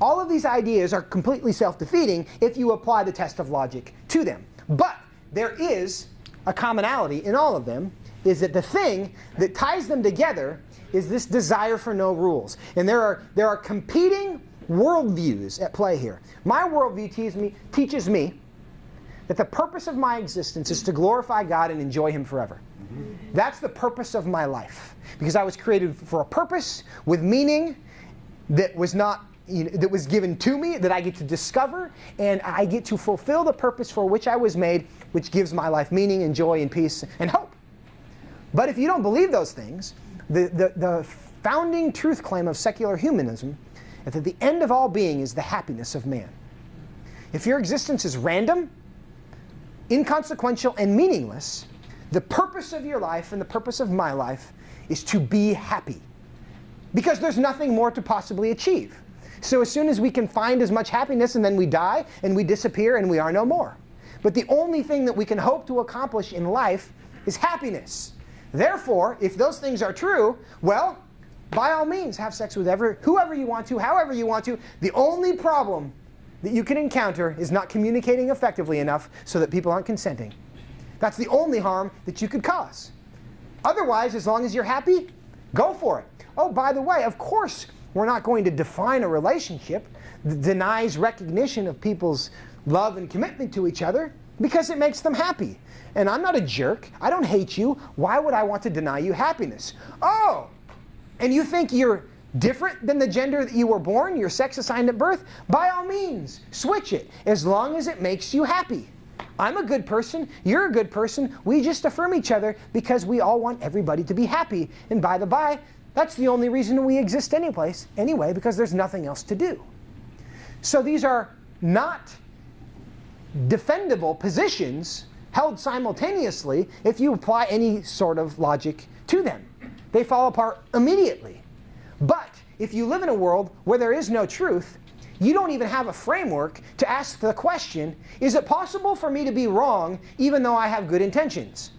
All of these ideas are completely self-defeating if you apply the test of logic to them. But there is a commonality in all of them, is that the thing that ties them together is this desire for no rules. And there are competing worldviews at play here. My worldview teaches me that the purpose of my existence is to glorify God and enjoy Him forever. That's the purpose of my life. Because I was created for a purpose with meaning that was not, that was given to me, that I get to discover, and I get to fulfill the purpose for which I was made, which gives my life meaning and joy and peace and hope. But if you don't believe those things, the founding truth claim of secular humanism is that the end of all being is the happiness of man. If your existence is random, inconsequential, and meaningless, the purpose of your life and the purpose of my life is to be happy. Because there's nothing more to possibly achieve. So as soon as we can find as much happiness, and then we die and we disappear and we are no more. But the only thing that we can hope to accomplish in life is happiness. Therefore, if those things are true, well, by all means, have sex with whoever you want to, however you want to. The only problem that you can encounter is not communicating effectively enough so that people aren't consenting. That's the only harm that you could cause. Otherwise, as long as you're happy, go for it. Oh, by the way, of course, we're not going to define a relationship that denies recognition of people's love and commitment to each other because it makes them happy. And I'm not a jerk. I don't hate you. Why would I want to deny you happiness? Oh, and you think you're different than the gender that you were born, your sex assigned at birth? By all means, switch it, as long as it makes you happy. I'm a good person, you're a good person, we just affirm each other because we all want everybody to be happy. And by the by, that's the only reason we exist anyway, because there's nothing else to do. So these are not defendable positions held simultaneously if you apply any sort of logic to them. They fall apart immediately. But if you live in a world where there is no truth, you don't even have a framework to ask the question, is it possible for me to be wrong even though I have good intentions?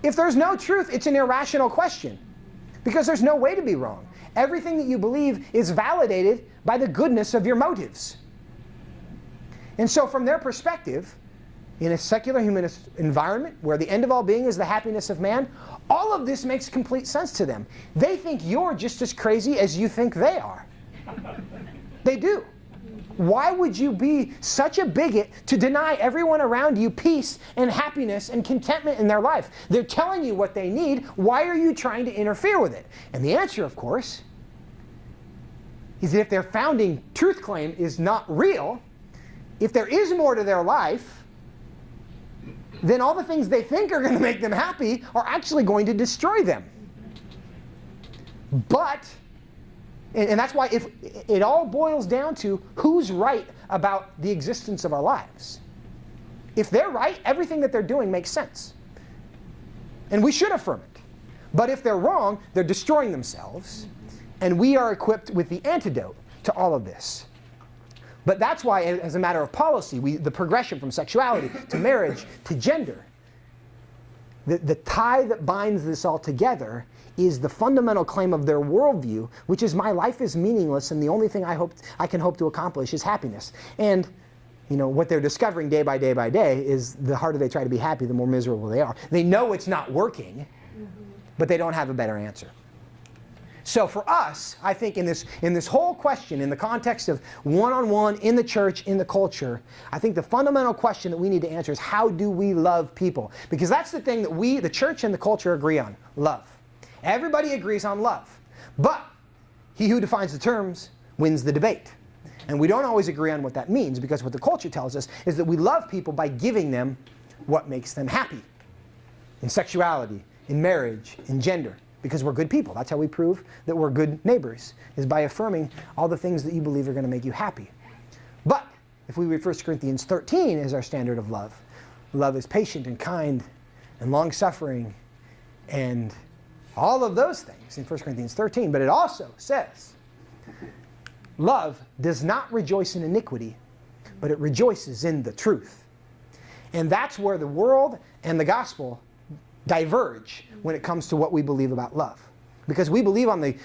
If there's no truth, it's an irrational question because there's no way to be wrong. Everything that you believe is validated by the goodness of your motives. And so from their perspective, in a secular humanist environment where the end of all being is the happiness of man, all of this makes complete sense to them. They think you're just as crazy as you think they are. They do. Why would you be such a bigot to deny everyone around you peace and happiness and contentment in their life? They're telling you what they need. Why are you trying to interfere with it? And the answer, of course, is that if their founding truth claim is not real, if there is more to their life, then all the things they think are going to make them happy are actually going to destroy them. But, and that's why if it all boils down to who's right about the existence of our lives. If they're right, everything that they're doing makes sense. And we should affirm it. But if they're wrong, they're destroying themselves. And we are equipped with the antidote to all of this. But that's why, as a matter of policy, the progression from sexuality to marriage to gender, the tie that binds this all together is the fundamental claim of their worldview, which is my life is meaningless and the only thing I can hope to accomplish is happiness. And what they're discovering day by day by day is the harder they try to be happy, the more miserable they are. They know it's not working, but they don't have a better answer. So for us, I think in this whole question, in the context of one-on-one, in the church, in the culture, I think the fundamental question that we need to answer is how do we love people? Because that's the thing that we, the church and the culture, agree on, love. Everybody agrees on love. But he who defines the terms wins the debate. And we don't always agree on what that means, because what the culture tells us is that we love people by giving them what makes them happy. In sexuality, in marriage, in gender. Because we're good people. That's how we prove that we're good neighbors, is by affirming all the things that you believe are going to make you happy. But if we read 1 Corinthians 13 as our standard of love, love is patient and kind and long-suffering and all of those things in 1 Corinthians 13. But it also says, love does not rejoice in iniquity, but it rejoices in the truth. And that's where the world and the gospel diverge when it comes to what we believe about love. Because we believe on the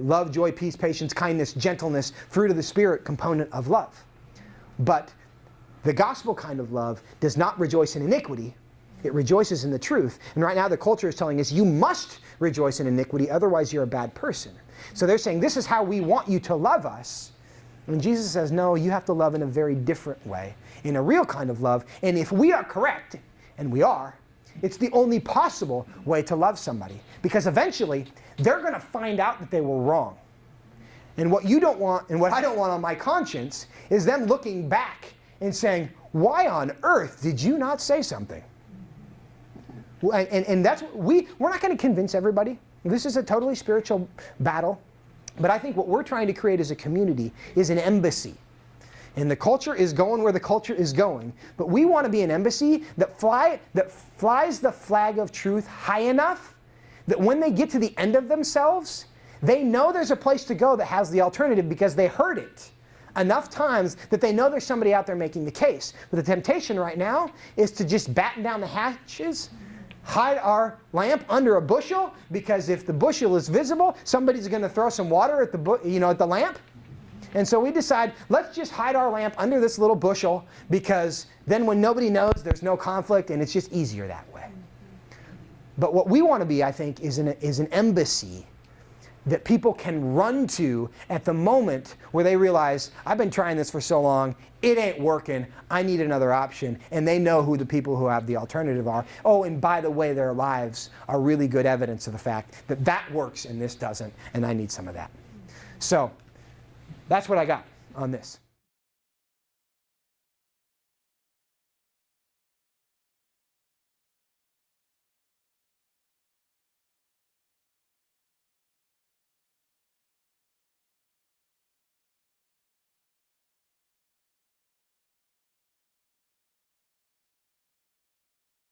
love, joy, peace, patience, kindness, gentleness, fruit of the Spirit component of love. But the gospel kind of love does not rejoice in iniquity. It rejoices in the truth. And right now the culture is telling us you must rejoice in iniquity, otherwise you're a bad person. So they're saying this is how we want you to love us. And Jesus says, no, you have to love in a very different way, in a real kind of love. And if we are correct, and we are, it's the only possible way to love somebody. Because eventually, they're going to find out that they were wrong. And what you don't want, and what I don't want on my conscience, is them looking back and saying, why on earth did you not say something? And that's what we're not going to convince everybody. This is a totally spiritual battle. But I think what we're trying to create as a community is an embassy. And the culture is going where the culture is going. But we want to be an embassy that flies the flag of truth high enough that when they get to the end of themselves, they know there's a place to go that has the alternative because they heard it enough times that they know there's somebody out there making the case. But the temptation right now is to just batten down the hatches, hide our lamp under a bushel, because if the bushel is visible, somebody's going to throw some water at the lamp. And so we decide, let's just hide our lamp under this little bushel, because then when nobody knows, there's no conflict, and it's just easier that way. But what we want to be, I think, is an embassy that people can run to at the moment where they realize, I've been trying this for so long, it ain't working, I need another option. And they know who the people who have the alternative are. Oh, and by the way, their lives are really good evidence of the fact that that works and this doesn't, and I need some of that. So that's what I got on this.